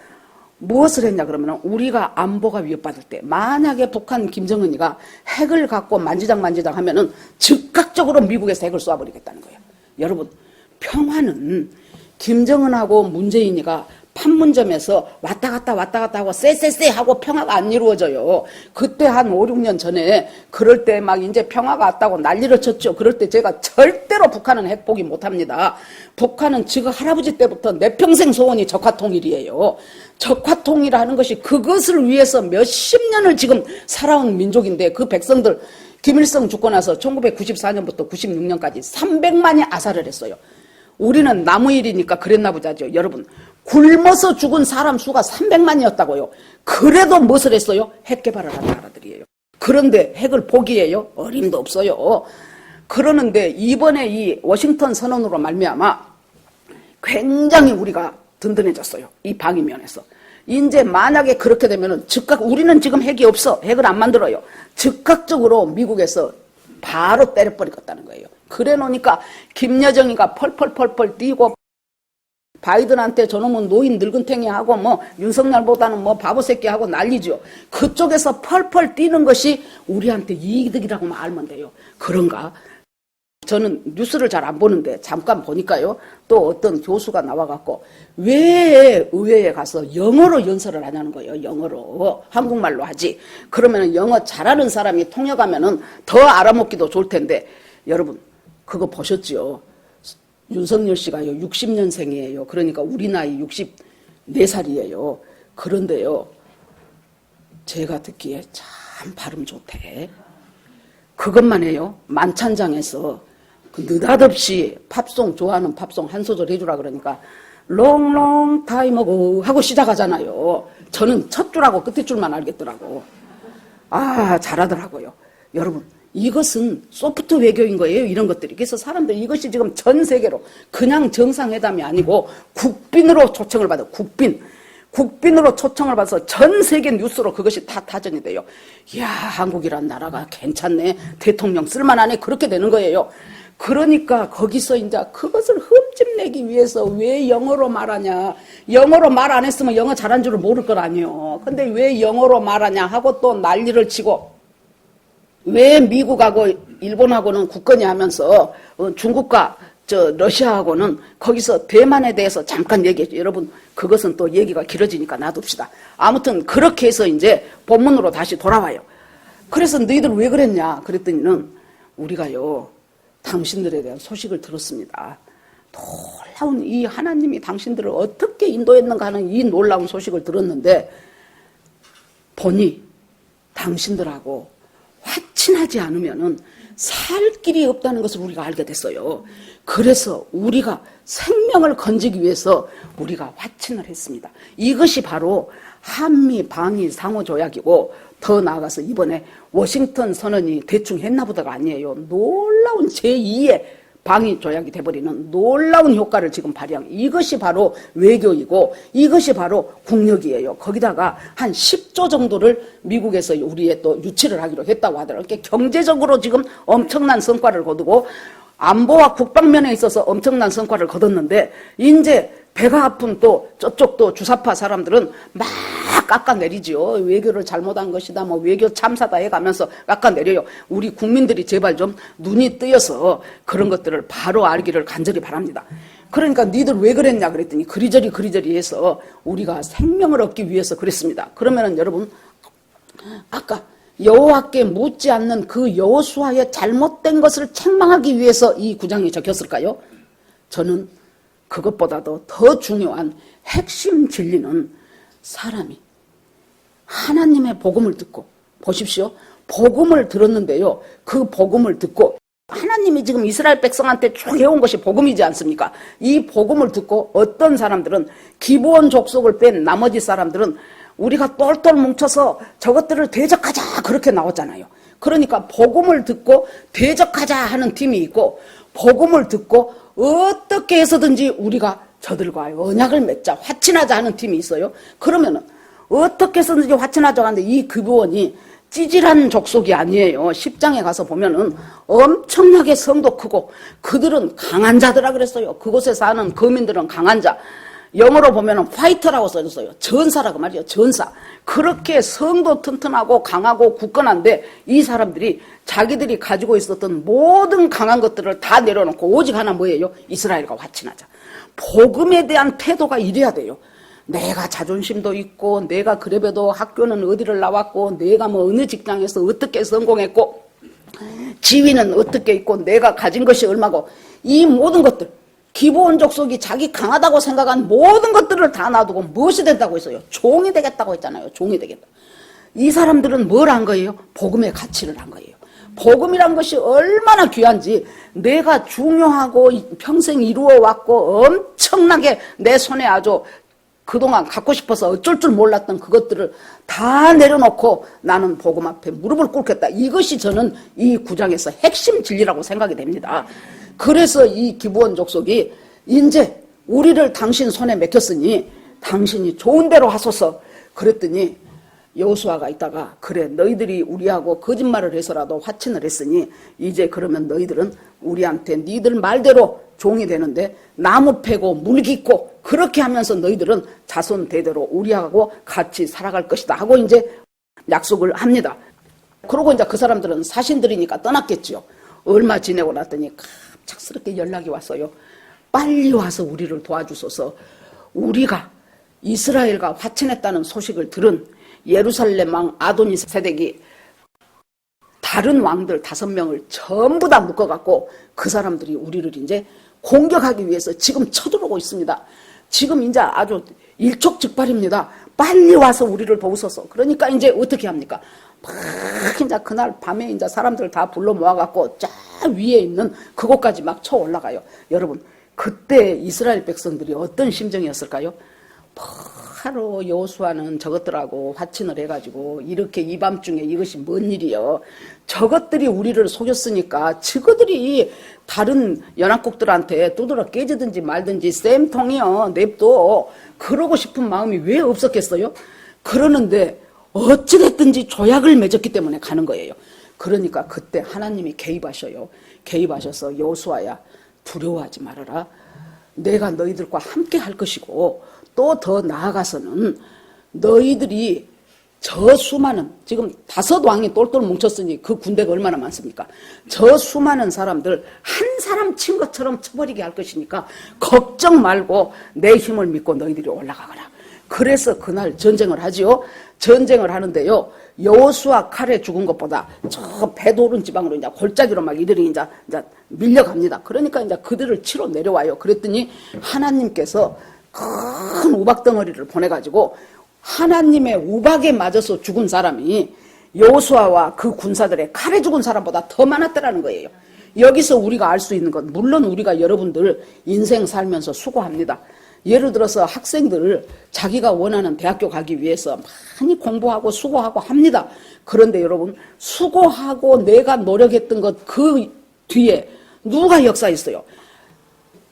무엇을 했냐 그러면 우리가 안보가 위협받을 때 만약에 북한 김정은이가 핵을 갖고 만지작 하면은 즉각적으로 미국에서 핵을 쏘아버리겠다는 거예요. 여러분 평화는 김정은하고 문재인이가 판문점에서 왔다 갔다 하고 쎄 하고 평화가 안 이루어져요. 그때 한 5, 6년 전에 그럴 때 막 이제 평화가 왔다고 난리를 쳤죠. 그럴 때 제가 절대로 북한은 핵 포기 못합니다. 북한은 지금 할아버지 때부터 내 평생 소원이 적화통일이에요. 적화통일하는 것이 그것을 위해서 몇십 년을 지금 살아온 민족인데 그 백성들 김일성 죽고 나서 1994년부터 96년까지 300만이 아사를 했어요. 우리는 나무일이니까 그랬나 보자죠. 여러분 굶어서 죽은 사람 수가 300만이었다고요. 그래도 무엇을 했어요? 핵 개발을 한 나라들이에요. 그런데 핵을 포기해요? 어림도 없어요. 그러는데 이번에 이 워싱턴 선언으로 말미암아 굉장히 우리가 든든해졌어요. 이 방위면에서. 이제 만약에 그렇게 되면은 즉각 우리는 지금 핵이 없어. 핵을 안 만들어요. 즉각적으로 미국에서 바로 때려버리겠다는 거예요. 그래 놓으니까 김여정이가 펄펄 뛰고 바이든한테 저놈은 노인 늙은탱이하고 뭐 윤석열보다는 뭐 바보새끼하고 난리죠. 그쪽에서 펄펄 뛰는 것이 우리한테 이득이라고만 알면 돼요. 그런가? 저는 뉴스를 잘 안 보는데 잠깐 보니까요. 또 어떤 교수가 나와갖고 왜 의회에 가서 영어로 연설을 하냐는 거예요. 영어로. 한국말로 하지. 그러면 영어 잘하는 사람이 통역하면은 더 알아먹기도 좋을 텐데 여러분 그거 보셨죠? 윤석열 씨가요 60년생이에요. 그러니까 우리 나이 64살이에요. 그런데요 제가 듣기에 참 발음 좋대. 그것만 해요. 만찬장에서 그 느닷없이 팝송 좋아하는 팝송 한 소절 해주라 그러니까 롱롱 타임 어고 하고 시작하잖아요. 저는 첫 줄하고 끝에 줄만 알겠더라고. 아 잘하더라고요. 여러분 이것은 소프트 외교인 거예요. 이런 것들이. 그래서 사람들 이것이 지금 전 세계로 그냥 정상회담이 아니고 국빈으로 초청을 받아. 국빈으로 초청을 받아서 전 세계 뉴스로 그것이 다 타전이 돼요. 이야 한국이란 나라가 괜찮네. 대통령 쓸만하네. 그렇게 되는 거예요. 그러니까 거기서 이제 그것을 흠집내기 위해서 왜 영어로 말하냐. 영어로 말 안 했으면 영어 잘한 줄을 모를 것 아니에요. 근데 왜 영어로 말하냐 하고 또 난리를 치고, 왜 미국하고 일본하고는 굳건히 하면서 중국과 러시아하고는 거기서 대만에 대해서 잠깐 얘기했죠. 여러분, 그것은 또 얘기가 길어지니까 놔둡시다. 아무튼 그렇게 해서 이제 본문으로 다시 돌아와요. 그래서 너희들 왜 그랬냐 그랬더니는 우리가요, 당신들에 대한 소식을 들었습니다. 놀라운 이 하나님이 당신들을 어떻게 인도했는가 하는 이 놀라운 소식을 들었는데, 보니 당신들하고 화친하지 않으면은 살 길이 없다는 것을 우리가 알게 됐어요. 그래서 우리가 생명을 건지기 위해서 우리가 화친을 했습니다. 이것이 바로 한미 방위 상호조약이고, 더 나아가서 이번에 워싱턴 선언이 대충 했나 보다가 아니에요. 놀라운 제2의 방위조약이 돼버리는 놀라운 효과를 지금 발휘한, 이것이 바로 외교이고 이것이 바로 국력이에요. 거기다가 한 10조 정도를 미국에서 우리에 또 유치를 하기로 했다고 하더라고요. 그러니까 경제적으로 지금 엄청난 성과를 거두고 안보와 국방면에 있어서 엄청난 성과를 거뒀는데, 이제 배가 아픈 또 저쪽 또 주사파 사람들은 막 깎아내리죠. 외교를 잘못한 것이다, 뭐 외교 참사다 해가면서 깎아내려요. 우리 국민들이 제발 좀 눈이 뜨여서 그런 것들을 바로 알기를 간절히 바랍니다. 그러니까 니들 왜 그랬냐 그랬더니 그리저리 해서 우리가 생명을 얻기 위해서 그랬습니다. 그러면은 여러분, 아까 여호와께 묻지 않는 그 여호수아의 잘못된 것을 책망하기 위해서 이 구장이 적혔을까요? 저는 그것보다도 더 중요한 핵심 진리는 사람이 하나님의 복음을 듣고, 보십시오. 복음을 들었는데요. 그 복음을 듣고, 하나님이 지금 이스라엘 백성한테 쭉 해온 것이 복음이지 않습니까? 이 복음을 듣고 어떤 사람들은, 기브온 족속을 뺀 나머지 사람들은 우리가 똘똘 뭉쳐서 저것들을 대적하자 그렇게 나왔잖아요. 그러니까 복음을 듣고 대적하자 하는 팀이 있고, 복음을 듣고 어떻게 해서든지 우리가 저들과 언약을 맺자, 화친하자 하는 팀이 있어요. 그러면은 어떻게 해서든지 화친하자 하는데, 이 기브온이 찌질한 족속이 아니에요. 10장에 가서 보면은 엄청나게 성도 크고 그들은 강한 자들아 그랬어요. 그곳에 사는 거민들은 강한 자. 영어로 보면은 파이터라고 써졌어요. 전사라고 말이에요. 전사. 그렇게 성도 튼튼하고 강하고 굳건한데, 이 사람들이 자기들이 가지고 있었던 모든 강한 것들을 다 내려놓고 오직 하나 뭐예요? 이스라엘과 화친하자. 복음에 대한 태도가 이래야 돼요. 내가 자존심도 있고, 내가 그래도 학교는 어디를 나왔고, 내가 뭐 어느 직장에서 어떻게 성공했고, 지위는 어떻게 있고, 내가 가진 것이 얼마고, 이 모든 것들, 기브온 족속이 자기 강하다고 생각한 모든 것들을 다 놔두고 무엇이 된다고 했어요? 종이 되겠다고 했잖아요. 종이 되겠다. 이 사람들은 뭘 한 거예요? 복음의 가치를 한 거예요. 복음이란 것이 얼마나 귀한지, 내가 중요하고 평생 이루어왔고 엄청나게 내 손에 아주 그동안 갖고 싶어서 어쩔 줄 몰랐던 그것들을 다 내려놓고 나는 복음 앞에 무릎을 꿇겠다. 이것이 저는 이 구장에서 핵심 진리라고 생각이 됩니다. 그래서 이 기브온 족속이 이제 우리를 당신 손에 맡겼으니 당신이 좋은 대로 하소서 그랬더니, 여호수아가 있다가, 그래 너희들이 우리하고 거짓말을 해서라도 화친을 했으니 이제 그러면 너희들은 우리한테 니들 말대로 종이 되는데, 나무 패고 물 깃고 그렇게 하면서 너희들은 자손 대대로 우리하고 같이 살아갈 것이다 하고 이제 약속을 합니다. 그러고 이제 그 사람들은 사신들이니까 떠났겠죠. 얼마 지내고 났더니 갑작스럽게 연락이 왔어요. 빨리 와서 우리를 도와주소서. 우리가 이스라엘과 화친했다는 소식을 들은 예루살렘 왕 아도니스 세덱이 다른 왕들 5명을 전부 다 묶어갖고 그 사람들이 우리를 이제 공격하기 위해서 지금 쳐들어오고 있습니다. 지금 이제 아주 일촉즉발입니다. 빨리 와서 우리를 도우소서. 그러니까 이제 어떻게 합니까? 막 이제 그날 밤에 이제 사람들 다 불러 모아갖고 쫙 위에 있는 그곳까지 막 쳐 올라가요. 여러분, 그때 이스라엘 백성들이 어떤 심정이었을까요? 바로 여호수아는 저것들하고 화친을 해가지고 이렇게 이 밤중에 이것이 뭔 일이요? 저것들이 우리를 속였으니까 저것들이 다른 연합국들한테 두드러 깨지든지 말든지 쌤통이요 냅둬 그러고 싶은 마음이 왜 없었겠어요? 그러는데 어찌됐든지 조약을 맺었기 때문에 가는 거예요. 그러니까 그때 하나님이 개입하셔요. 개입하셔서 여호수아야 두려워하지 말아라. 내가 너희들과 함께 할 것이고 또 더 나아가서는 너희들이 저 수많은 지금 5 왕이 똘똘 뭉쳤으니 그 군대가 얼마나 많습니까? 저 수많은 사람들 한 사람 친 것처럼 쳐버리게 할 것이니까 걱정 말고 내 힘을 믿고 너희들이 올라가거라. 그래서 그날 전쟁을 하지요. 전쟁을 하는데요. 여호수아 칼에 죽은 것보다 저 배도른 지방으로 이제 골짜기로 막 이들이 이제 밀려갑니다. 그러니까 이제 그들을 치러 내려와요. 그랬더니 하나님께서 큰 우박 덩어리를 보내가지고 하나님의 우박에 맞아서 죽은 사람이 여호수아와 그 군사들의 칼에 죽은 사람보다 더 많았더라는 거예요. 여기서 우리가 알 수 있는 건 물론 우리가 여러분들 인생 살면서 수고합니다. 예를 들어서 학생들 자기가 원하는 대학교 가기 위해서 많이 공부하고 수고하고 합니다. 그런데 여러분 수고하고 내가 노력했던 것 그 뒤에 누가 역사했어요?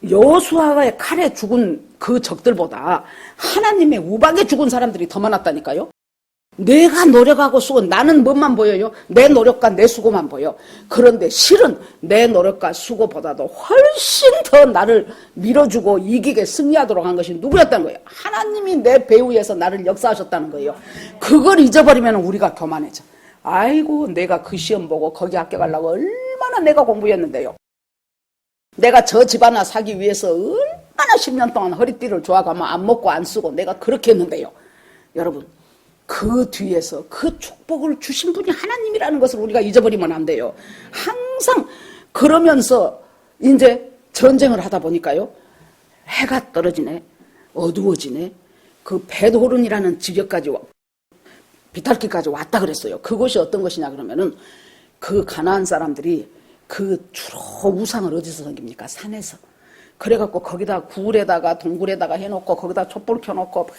여호수아의 칼에 죽은 그 적들보다 하나님의 우박에 죽은 사람들이 더 많았다니까요. 내가 노력하고 수고, 나는 뭐만 보여요? 내 노력과 내 수고만 보여. 그런데 실은 내 노력과 수고보다도 훨씬 더 나를 밀어주고 이기게 승리하도록 한 것이 누구였다는 거예요? 하나님이 내 배후에서 나를 역사하셨다는 거예요. 그걸 잊어버리면 우리가 교만해져. 아이고 내가 그 시험 보고 거기 합격하려고 얼마나 내가 공부했는데요. 내가 저 집 하나 사기 위해서 얼마나 10년 동안 허리띠를 조아가며 안 먹고 안 쓰고 내가 그렇게 했는데요. 여러분 그 뒤에서 그 축복을 주신 분이 하나님이라는 것을 우리가 잊어버리면 안 돼요. 항상 그러면서 이제 전쟁을 하다 보니까요. 해가 떨어지네. 어두워지네. 그 벳호른이라는 지역까지 비탈길까지 왔다 그랬어요. 그곳이 어떤 것이냐 그러면은 그 가나안 사람들이 그 주로 우상을 어디서 섬깁니까? 산에서. 그래갖고 거기다 굴에다가 동굴에다가 해놓고 거기다 촛불 켜놓고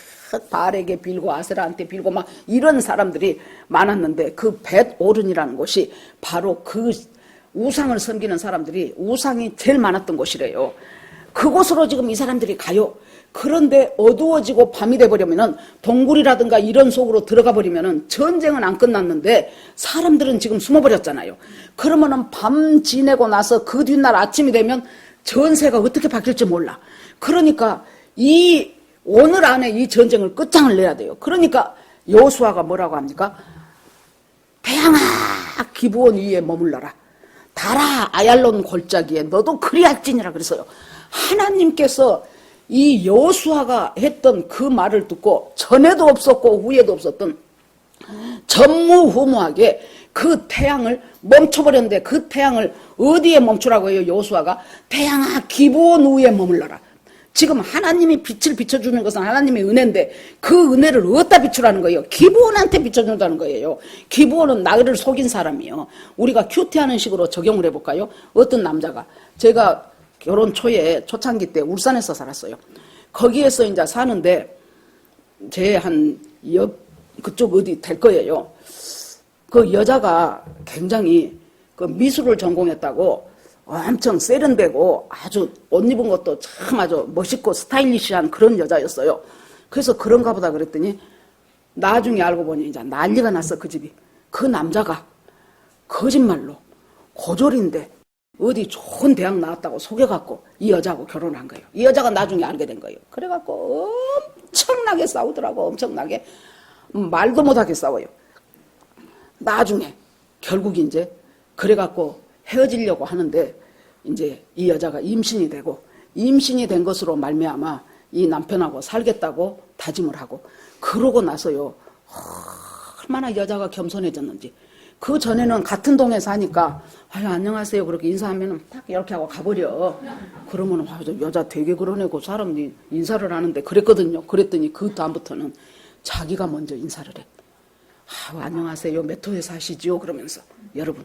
바알에게 빌고 아세라한테 빌고 막 이런 사람들이 많았는데 그 벳오른이라는 곳이 바로 그 우상을 섬기는 사람들이 우상이 제일 많았던 곳이래요. 그곳으로 지금 이 사람들이 가요. 그런데 어두워지고 밤이 돼버리면은 동굴이라든가 이런 속으로 들어가 버리면은 전쟁은 안 끝났는데 사람들은 지금 숨어버렸잖아요. 그러면은 밤 지내고 나서 그 뒷날 아침이 되면 전세가 어떻게 바뀔지 몰라. 그러니까 오늘 안에 이 전쟁을 끝장을 내야 돼요. 그러니까 여호수아가 뭐라고 합니까? 태양아 기브온 위에 머물러라. 달아 아얄론 골짜기에 너도 그리할지니라 그랬어요. 하나님께서 이 여호수아가 했던 그 말을 듣고 전에도 없었고 후에도 없었던 전무후무하게 그 태양을 멈춰버렸는데 그 태양을 어디에 멈추라고 해요? 여호수아가 태양아 기브온 위에 머물러라. 지금 하나님이 빛을 비춰주는 것은 하나님의 은혜인데 그 은혜를 어디다 비추라는 거예요? 기브온한테 비춰준다는 거예요. 기브온은 나를 속인 사람이에요. 우리가 큐티하는 식으로 적용을 해볼까요? 어떤 남자가 제가 결혼 초에 초창기 때 울산에서 살았어요. 거기에서 이제 사는데 제 한 옆 그쪽 어디 될 거예요. 그 여자가 굉장히 그 미술을 전공했다고 엄청 세련되고 아주 옷 입은 것도 참 아주 멋있고 스타일리시한 그런 여자였어요. 그래서 그런가 보다 그랬더니 나중에 알고 보니 이제 난리가 났어 그 집이. 그 남자가 거짓말로 고졸인데 어디 좋은 대학 나왔다고 속여갖고 이 여자하고 결혼한 거예요. 이 여자가 나중에 알게 된 거예요. 그래갖고 엄청나게 싸우더라고. 엄청나게 말도 못하게 싸워요. 나중에 결국 이제 그래갖고 헤어지려고 하는데 이제 이 여자가 임신이 되고 임신이 된 것으로 말미암아 이 남편하고 살겠다고 다짐을 하고 그러고 나서요 얼마나 여자가 겸손해졌는지. 그 전에는 같은 동에 사니까 아유 안녕하세요 그렇게 인사하면은 딱 이렇게 하고 가버려. 그러면 여자 되게 그러네 그 사람이 인사를 하는데 그랬거든요. 그랬더니 그 다음부터는 자기가 먼저 인사를 해. 아유 안녕하세요 몇 호에 사시지요 그러면서. 여러분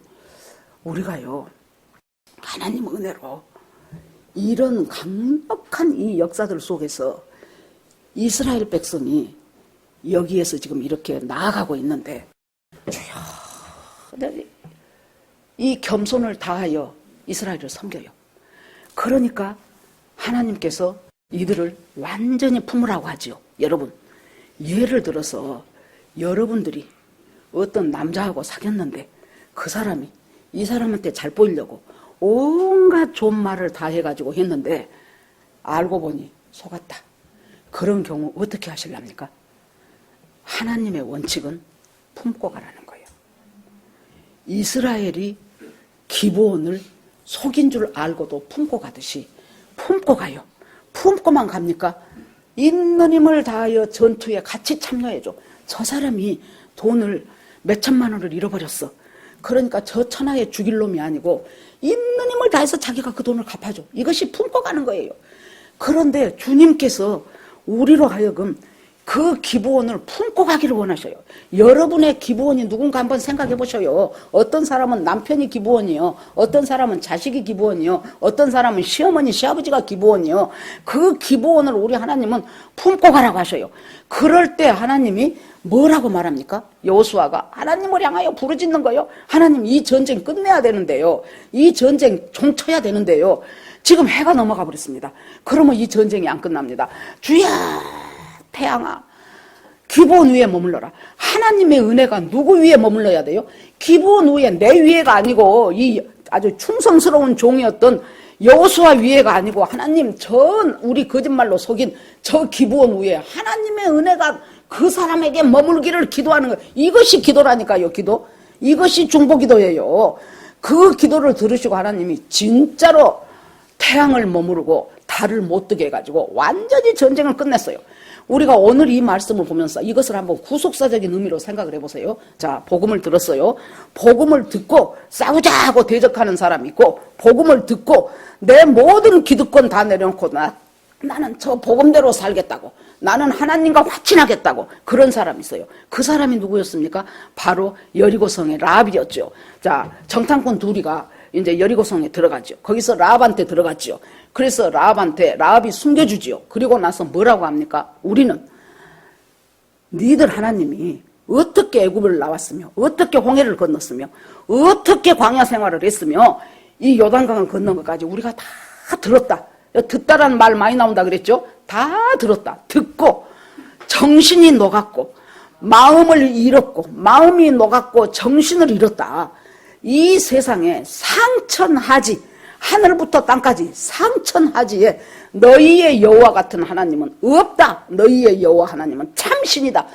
우리가요 하나님 은혜로 이런 강력한 이 역사들 속에서 이스라엘 백성이 여기에서 지금 이렇게 나아가고 있는데 이 겸손을 다하여 이스라엘을 섬겨요. 그러니까 하나님께서 이들을 완전히 품으라고 하지요. 여러분 예를 들어서 여러분들이 어떤 남자하고 사귀었는데 그 사람이 이 사람한테 잘 보이려고 온갖 좋은 말을 다 해가지고 했는데 알고 보니 속았다. 그런 경우 어떻게 하실랍니까? 하나님의 원칙은 품고 가라는 거예요. 이스라엘이 기브온을 속인 줄 알고도 품고 가듯이 품고 가요. 품고만 갑니까? 있는 힘을 다하여 전투에 같이 참여해줘. 저 사람이 돈을 몇 천만 원을 잃어버렸어. 그러니까 저 천하에 죽일 놈이 아니고 있는 힘을 다해서 자기가 그 돈을 갚아줘. 이것이 품고 가는 거예요. 그런데 주님께서 우리로 하여금 그 기브온을 품고 가기를 원하셔요. 여러분의 기브온이 누군가 한번 생각해 보셔요. 어떤 사람은 남편이 기브온이요. 어떤 사람은 자식이 기브온이요. 어떤 사람은 시어머니, 시아버지가 기브온이요. 그 기브온을 우리 하나님은 품고 가라고 하셔요. 그럴 때 하나님이 뭐라고 말합니까? 여호수아가 하나님을 향하여 부르짖는 거예요. 하나님, 이 전쟁 끝내야 되는데요. 이 전쟁 종쳐야 되는데요. 지금 해가 넘어가 버렸습니다. 그러면 이 전쟁이 안 끝납니다. 주야, 태양아, 기브온 위에 머물러라. 하나님의 은혜가 누구 위에 머물러야 돼요? 기브온 위에, 내 위에가 아니고 이 아주 충성스러운 종이었던 여호수아 위에가 아니고 하나님 전 우리 거짓말로 속인 저 기브온 위에 하나님의 은혜가 그 사람에게 머물기를 기도하는 거예요. 이것이 기도라니까요. 기도. 이것이 중보기도예요. 그 기도를 들으시고 하나님이 진짜로 태양을 머무르고 달을 못 뜨게 해가지고 완전히 전쟁을 끝냈어요. 우리가 오늘 이 말씀을 보면서 이것을 한번 구속사적인 의미로 생각을 해보세요. 자, 복음을 들었어요. 복음을 듣고 싸우자고 대적하는 사람이 있고, 복음을 듣고 내 모든 기득권 다 내려놓고 나는 저 복음대로 살겠다고, 나는 하나님과 화친하겠다고, 그런 사람이 있어요. 그 사람이 누구였습니까? 바로 여리고성의 라합이었죠. 자, 정탐꾼 둘이가 이제 여리고성에 들어가죠. 거기서 라합한테 들어갔죠. 그래서 라합이 숨겨주지요. 그리고 나서 뭐라고 합니까? 우리는 니들 하나님이 어떻게 애굽을 나왔으며, 어떻게 홍해를 건넜으며, 어떻게 광야 생활을 했으며, 이 요단강을 건넌 것까지 우리가 다 들었다. 듣다라는 말 많이 나온다 그랬죠? 다 들었다. 듣고 정신이 녹았고 마음을 잃었고, 마음이 녹았고 정신을 잃었다. 이 세상에 상천하지, 하늘부터 땅까지 상천하지에 너희의 여호와 같은 하나님은 없다. 너희의 여호와 하나님은 참신이다.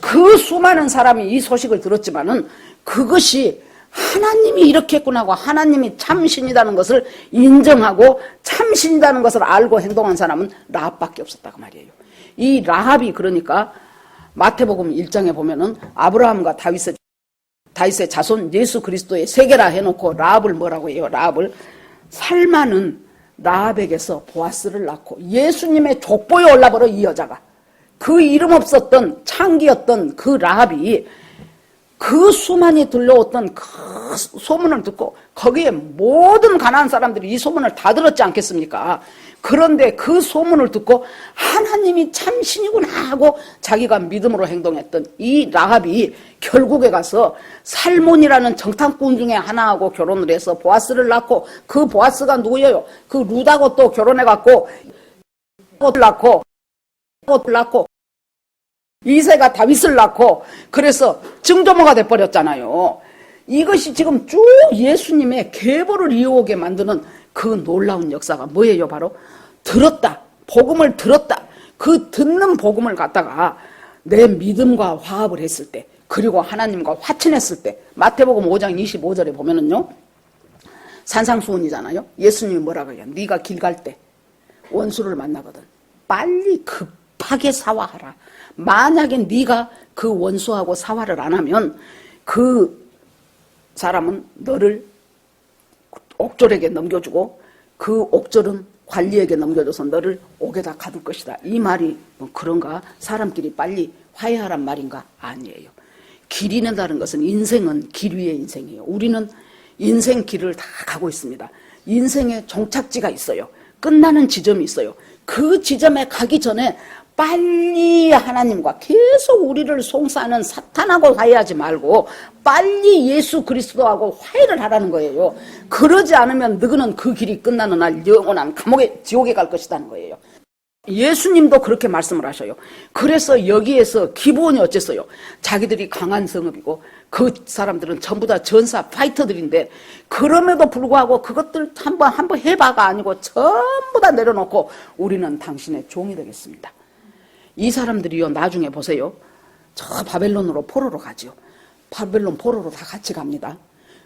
그 수많은 사람이 이 소식을 들었지만은 그것이 하나님이 이렇게 했구나 하고 하나님이 참신이라는 것을 인정하고 참신이라는 것을 알고 행동한 사람은 라합밖에 없었다고 말이에요. 이 라합이 그러니까 마태복음 1장에 보면은 아브라함과 다윗의 자손 예수 그리스도의 세계라 해놓고 라합을 뭐라고 해요? 라합을 살만은 라합에게서 보아스를 낳고 예수님의 족보에 올라버려. 이 여자가 그 이름 없었던 창기였던 그 라합이 그 수많이 들려왔던 그 소문을 듣고 거기에 모든 가나안 사람들이 이 소문을 다 들었지 않겠습니까? 그런데 그 소문을 듣고 하나님이 참신이구나 하고 자기가 믿음으로 행동했던 이 라합이 결국에 가서 살몬이라는 정탐꾼 중에 하나하고 결혼을 해서 보아스를 낳고, 그 보아스가 누구예요? 그 룻하고 또 결혼해갖고 이새가 다윗을 낳고, 그래서 증조모가 돼버렸잖아요. 이것이 지금 쭉 예수님의 계보를 이어오게 만드는 그 놀라운 역사가 뭐예요? 바로 들었다. 복음을 들었다. 그 듣는 복음을 갖다가 내 믿음과 화합을 했을 때, 그리고 하나님과 화친했을 때, 마태복음 5장 25절에 보면은요, 산상수훈이잖아요. 예수님이 뭐라고 해요? 네가 길 갈 때 원수를 만나거든 빨리 급하게 사화하라. 만약에 네가 그 원수하고 사화를 안 하면 그 사람은 너를 옥졸에게 넘겨주고 그 옥졸은 관리에게 넘겨줘서 너를 옥에다 가둘 것이다. 이 말이 뭐 그런가? 사람끼리 빨리 화해하란 말인가? 아니에요. 길이 nen다는 것은, 인생은 길 위의 인생이에요. 우리는 인생 길을 다 가고 있습니다. 인생의 종착지가 있어요. 끝나는 지점이 있어요. 그 지점에 가기 전에 빨리 하나님과 계속 우리를 송사하는 사탄하고 화해하지 말고 빨리 예수 그리스도하고 화해를 하라는 거예요. 그러지 않으면 너희는 그 길이 끝나는 날 영원한 감옥에, 지옥에 갈 것이라는 거예요. 예수님도 그렇게 말씀을 하셔요. 그래서 여기에서 기브온이 어쨌어요? 자기들이 강한 성읍이고 그 사람들은 전부 다 전사 파이터들인데 그럼에도 불구하고 그것들 한번 해봐가 아니고 전부 다 내려놓고 우리는 당신의 종이 되겠습니다. 이 사람들이요, 나중에 보세요. 저 바벨론으로 포로로 가지요. 바벨론 포로로 다 같이 갑니다.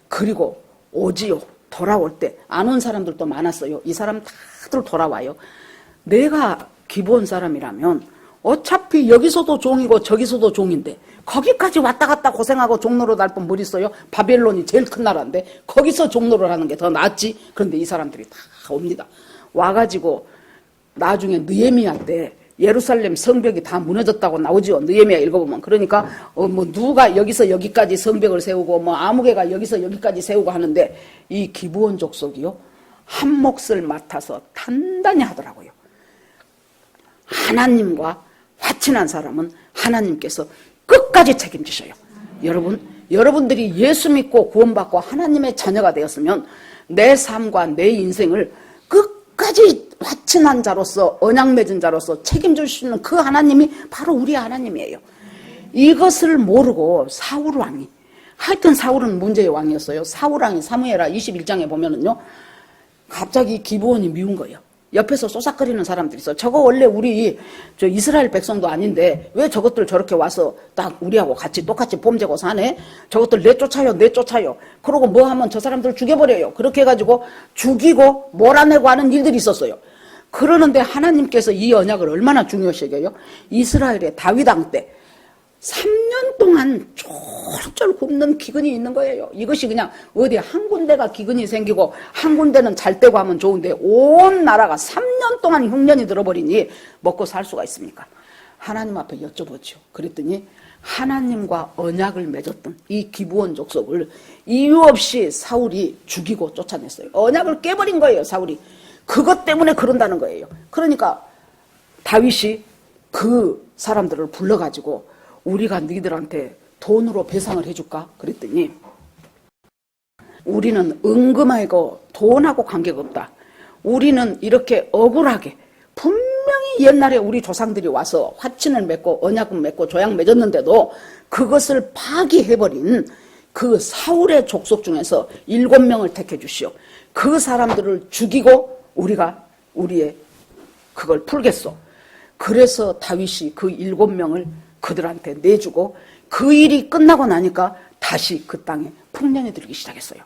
그리고 오지요. 돌아올 때 안 온 사람들도 많았어요. 이 사람 다들 돌아와요. 내가 기브온 사람이라면 어차피 여기서도 종이고 저기서도 종인데 거기까지 왔다 갔다 고생하고 종로로 날 뻔 뭘 있어요? 바벨론이 제일 큰 나라인데 거기서 종로를 하는 게 더 낫지. 그런데 이 사람들이 다 옵니다. 와가지고 나중에 느헤미야 때 예루살렘 성벽이 다 무너졌다고 나오죠. 느헤미야 읽어보면. 그러니까 뭐 누가 여기서 여기까지 성벽을 세우고 뭐 아무개가 여기서 여기까지 세우고 하는데 이 기브온 족속이요, 한 몫을 맡아서 단단히 하더라고요. 하나님과 화친한 사람은 하나님께서 끝까지 책임지셔요. 여러분들이 예수 믿고 구원받고 하나님의 자녀가 되었으면 내 삶과 내 인생을 끝까지 화친한 자로서, 언약 맺은 자로서 책임질 수 있는 그 하나님이 바로 우리 하나님이에요. 이것을 모르고 사울 왕이, 하여튼 사울은 문제의 왕이었어요. 사울 왕이 사무엘하 21장에 보면은요, 갑자기 기브온이 미운 거예요. 옆에서 쏘삭거리는 사람들이 있어. 저거 원래 우리 저 이스라엘 백성도 아닌데 왜 저것들 저렇게 와서 딱 우리하고 같이 똑같이 봄재고 사네? 저것들 내쫓아요. 그러고 뭐 하면 저 사람들 죽여버려요. 그렇게 해가지고 죽이고 몰아내고 하는 일들이 있었어요. 그러는데 하나님께서 이 언약을 얼마나 중요시 여겨요? 이스라엘의 다윗 왕 때 3년 동안 쫄쫄 굶는 기근이 있는 거예요. 이것이 그냥 어디 한 군데가 기근이 생기고 한 군데는 잘 되고 하면 좋은데 온 나라가 3년 동안 흉년이 들어버리니 먹고 살 수가 있습니까? 하나님 앞에 여쭤보죠. 그랬더니 하나님과 언약을 맺었던 이 기브온 족속을 이유 없이 사울이 죽이고 쫓아냈어요. 언약을 깨버린 거예요, 사울이. 그것 때문에 그런다는 거예요. 그러니까 다윗이 그 사람들을 불러가지고 우리가 너희들한테 돈으로 배상을 해줄까? 그랬더니 우리는 은금하고 돈하고 관계가 없다. 우리는 이렇게 억울하게 분명히 옛날에 우리 조상들이 와서 화친을 맺고 언약을 맺고 조약 맺었는데도 그것을 파기해버린 그 사울의 족속 중에서 7명을 택해 주시오. 그 사람들을 죽이고 우리가 우리의 그걸 풀겠소. 그래서 다윗이 그 7명을 그들한테 내주고 그 일이 끝나고 나니까 다시 그 땅에 풍년이 들기 시작했어요.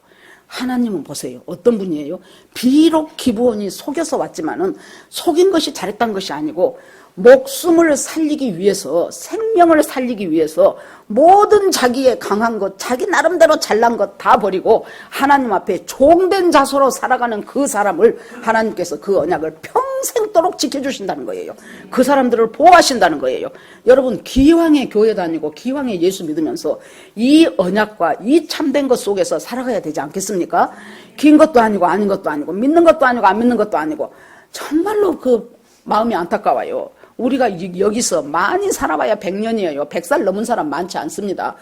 하나님은 보세요. 어떤 분이에요? 비록 기브온이 속여서 왔지만은 속인 것이 잘했다는 것이 아니고 목숨을 살리기 위해서, 생명을 살리기 위해서 모든 자기의 강한 것, 자기 나름대로 잘난 것 다 버리고 하나님 앞에 종된 자소로 살아가는 그 사람을 하나님께서 그 언약을 평생도록 지켜주신다는 거예요. 그 사람들을 보호하신다는 거예요. 여러분, 기왕의 교회 다니고 기왕의 예수 믿으면서 이 언약과 이 참된 것 속에서 살아가야 되지 않겠습니까? 긴 것도 아니고 아닌 것도 아니고 믿는 것도 아니고 안 믿는 것도 아니고 정말로 그 마음이 안타까워요. 우리가 여기서 많이 살아봐야 100년이에요. 100살 넘은 사람 많지 않습니다.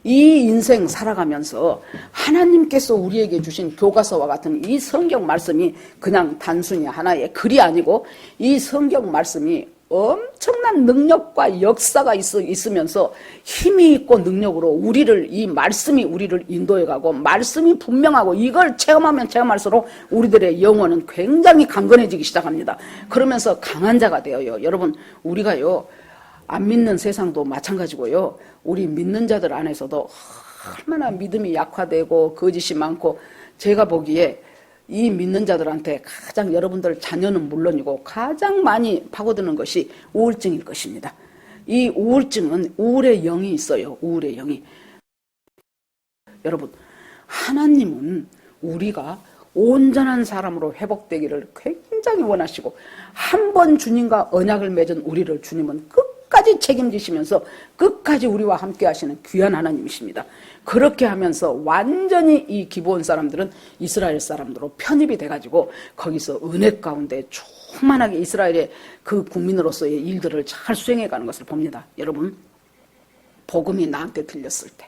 이 인생 살아가면서 하나님께서 우리에게 주신 교과서와 같은 이 성경 말씀이 그냥 단순히 하나의 글이 아니고 이 성경 말씀이 엄청난 능력과 역사가 있으면서 힘이 있고 능력으로 이 말씀이 우리를 인도해가고 말씀이 분명하고 이걸 체험하면 체험할수록 우리들의 영혼은 굉장히 강건해지기 시작합니다. 그러면서 강한 자가 되어요. 여러분, 우리가요, 안 믿는 세상도 마찬가지고요. 우리 믿는 자들 안에서도 얼마나 믿음이 약화되고 거짓이 많고 제가 보기에 이 믿는 자들한테 가장 여러분들 자녀는 물론이고 가장 많이 파고드는 것이 우울증일 것입니다. 이 우울증은 우울의 영이 있어요. 우울의 영이. 여러분, 하나님은 우리가 온전한 사람으로 회복되기를 굉장히 원하시고 한 번 주님과 언약을 맺은 우리를 주님은 끝까지 책임지시면서 끝까지 우리와 함께 하시는 귀한 하나님이십니다. 그렇게 하면서 완전히 이 기브온 사람들은 이스라엘 사람들로 편입이 돼가지고 거기서 은혜 가운데 충만하게 이스라엘의 그 국민으로서의 일들을 잘 수행해가는 것을 봅니다. 여러분, 복음이 나한테 들렸을 때,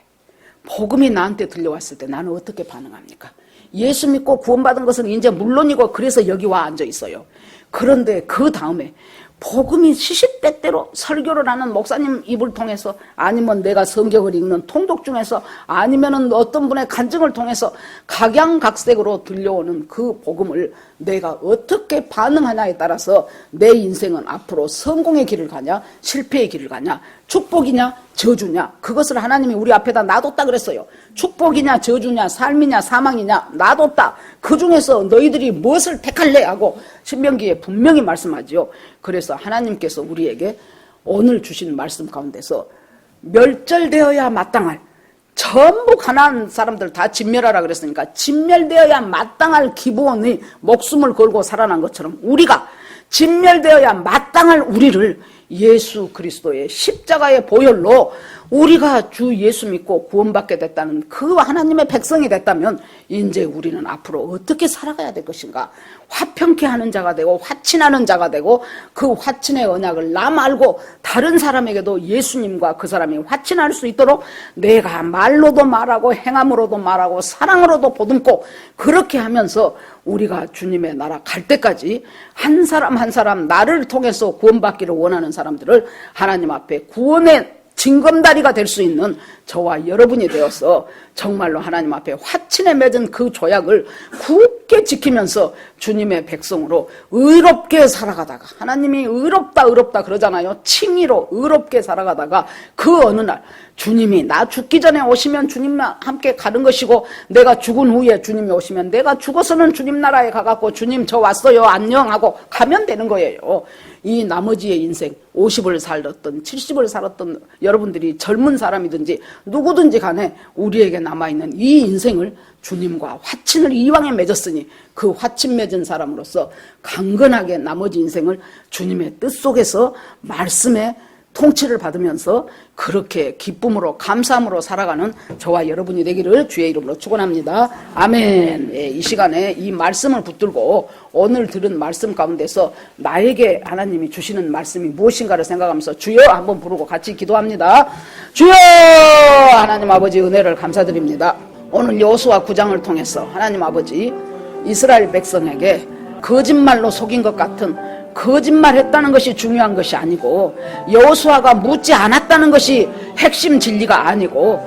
복음이 나한테 들려왔을 때 나는 어떻게 반응합니까? 예수 믿고 구원받은 것은 이제 물론이고 그래서 여기 와 앉아 있어요. 그런데 그 다음에 복음이 시시때때로 설교를 하는 목사님 입을 통해서, 아니면 내가 성경을 읽는 통독 중에서, 아니면은 어떤 분의 간증을 통해서 각양각색으로 들려오는 그 복음을 내가 어떻게 반응하냐에 따라서 내 인생은 앞으로 성공의 길을 가냐, 실패의 길을 가냐, 축복이냐 저주냐, 그것을 하나님이 우리 앞에다 놔뒀다 그랬어요. 축복이냐 저주냐, 삶이냐 사망이냐 놔뒀다. 그 중에서 너희들이 무엇을 택할래 하고 신명기에 분명히 말씀하지요. 그래서 하나님께서 우리에게 오늘 주신 말씀 가운데서 멸절되어야 마땅할, 전부 가난한 사람들 다 진멸하라 그랬으니까 진멸되어야 마땅할 기본의 목숨을 걸고 살아난 것처럼 우리가 진멸되어야 마땅할 우리를 예수 그리스도의 십자가의 보혈로 우리가 주 예수 믿고 구원받게 됐다는 그 하나님의 백성이 됐다면 이제 우리는 앞으로 어떻게 살아가야 될 것인가. 화평케 하는 자가 되고 화친하는 자가 되고, 그 화친의 언약을 나 말고 다른 사람에게도 예수님과 그 사람이 화친할 수 있도록 내가 말로도 말하고 행함으로도 말하고 사랑으로도 보듬고, 그렇게 하면서 우리가 주님의 나라 갈 때까지 한 사람 한 사람 나를 통해서 구원받기를 원하는 사람들을 하나님 앞에 구원의 징검다리가 될 수 있는 저와 여러분이 되어서 정말로 하나님 앞에 화친에 맺은 그 조약을 굳게 지키면서 주님의 백성으로 의롭게 살아가다가, 하나님이 의롭다 그러잖아요. 칭의로 의롭게 살아가다가 그 어느 날 주님이 나 죽기 전에 오시면 주님과 함께 가는 것이고, 내가 죽은 후에 주님이 오시면 내가 죽어서는 주님 나라에 가갖고 주님 저 왔어요 안녕 하고 가면 되는 거예요. 이 나머지의 인생 50을 살았던 70을 살았던 여러분들이 젊은 사람이든지 누구든지 간에 우리에게 남아있는 이 인생을 주님과 화친을 이왕에 맺었으니 그 화친 맺은 사람으로서 강건하게 나머지 인생을 주님의 뜻 속에서 말씀에 통치를 받으면서 그렇게 기쁨으로 감사함으로 살아가는 저와 여러분이 되기를 주의 이름으로 축원합니다. 아멘. 예, 이 시간에 이 말씀을 붙들고 오늘 들은 말씀 가운데서 나에게 하나님이 주시는 말씀이 무엇인가를 생각하면서 주여 한번 부르고 같이 기도합니다. 주여, 하나님 아버지 은혜를 감사드립니다. 오늘 여호수아 9장을 통해서 하나님 아버지 이스라엘 백성에게 거짓말로 속인 것 같은, 거짓말했다는 것이 중요한 것이 아니고 여호수아가 묻지 않았다는 것이 핵심 진리가 아니고,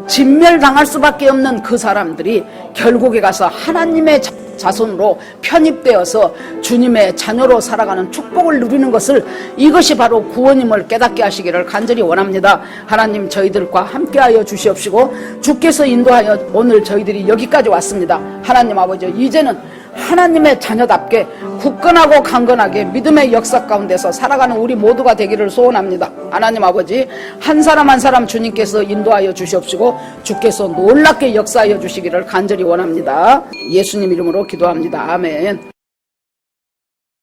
진멸당할 수밖에 없는 그 사람들이 결국에 가서 하나님의 자손으로 편입되어서 주님의 자녀로 살아가는 축복을 누리는 것을, 이것이 바로 구원임을 깨닫게 하시기를 간절히 원합니다. 하나님 저희들과 함께하여 주시옵시고 주께서 인도하여 오늘 저희들이 여기까지 왔습니다. 하나님 아버지, 이제는 하나님의 자녀답게 굳건하고 강건하게 믿음의 역사 가운데서 살아가는 우리 모두가 되기를 소원합니다. 하나님 아버지, 한 사람 한 사람 주님께서 인도하여 주시옵시고 주께서 놀랍게 역사하여 주시기를 간절히 원합니다. 예수님 이름으로 기도합니다. 아멘.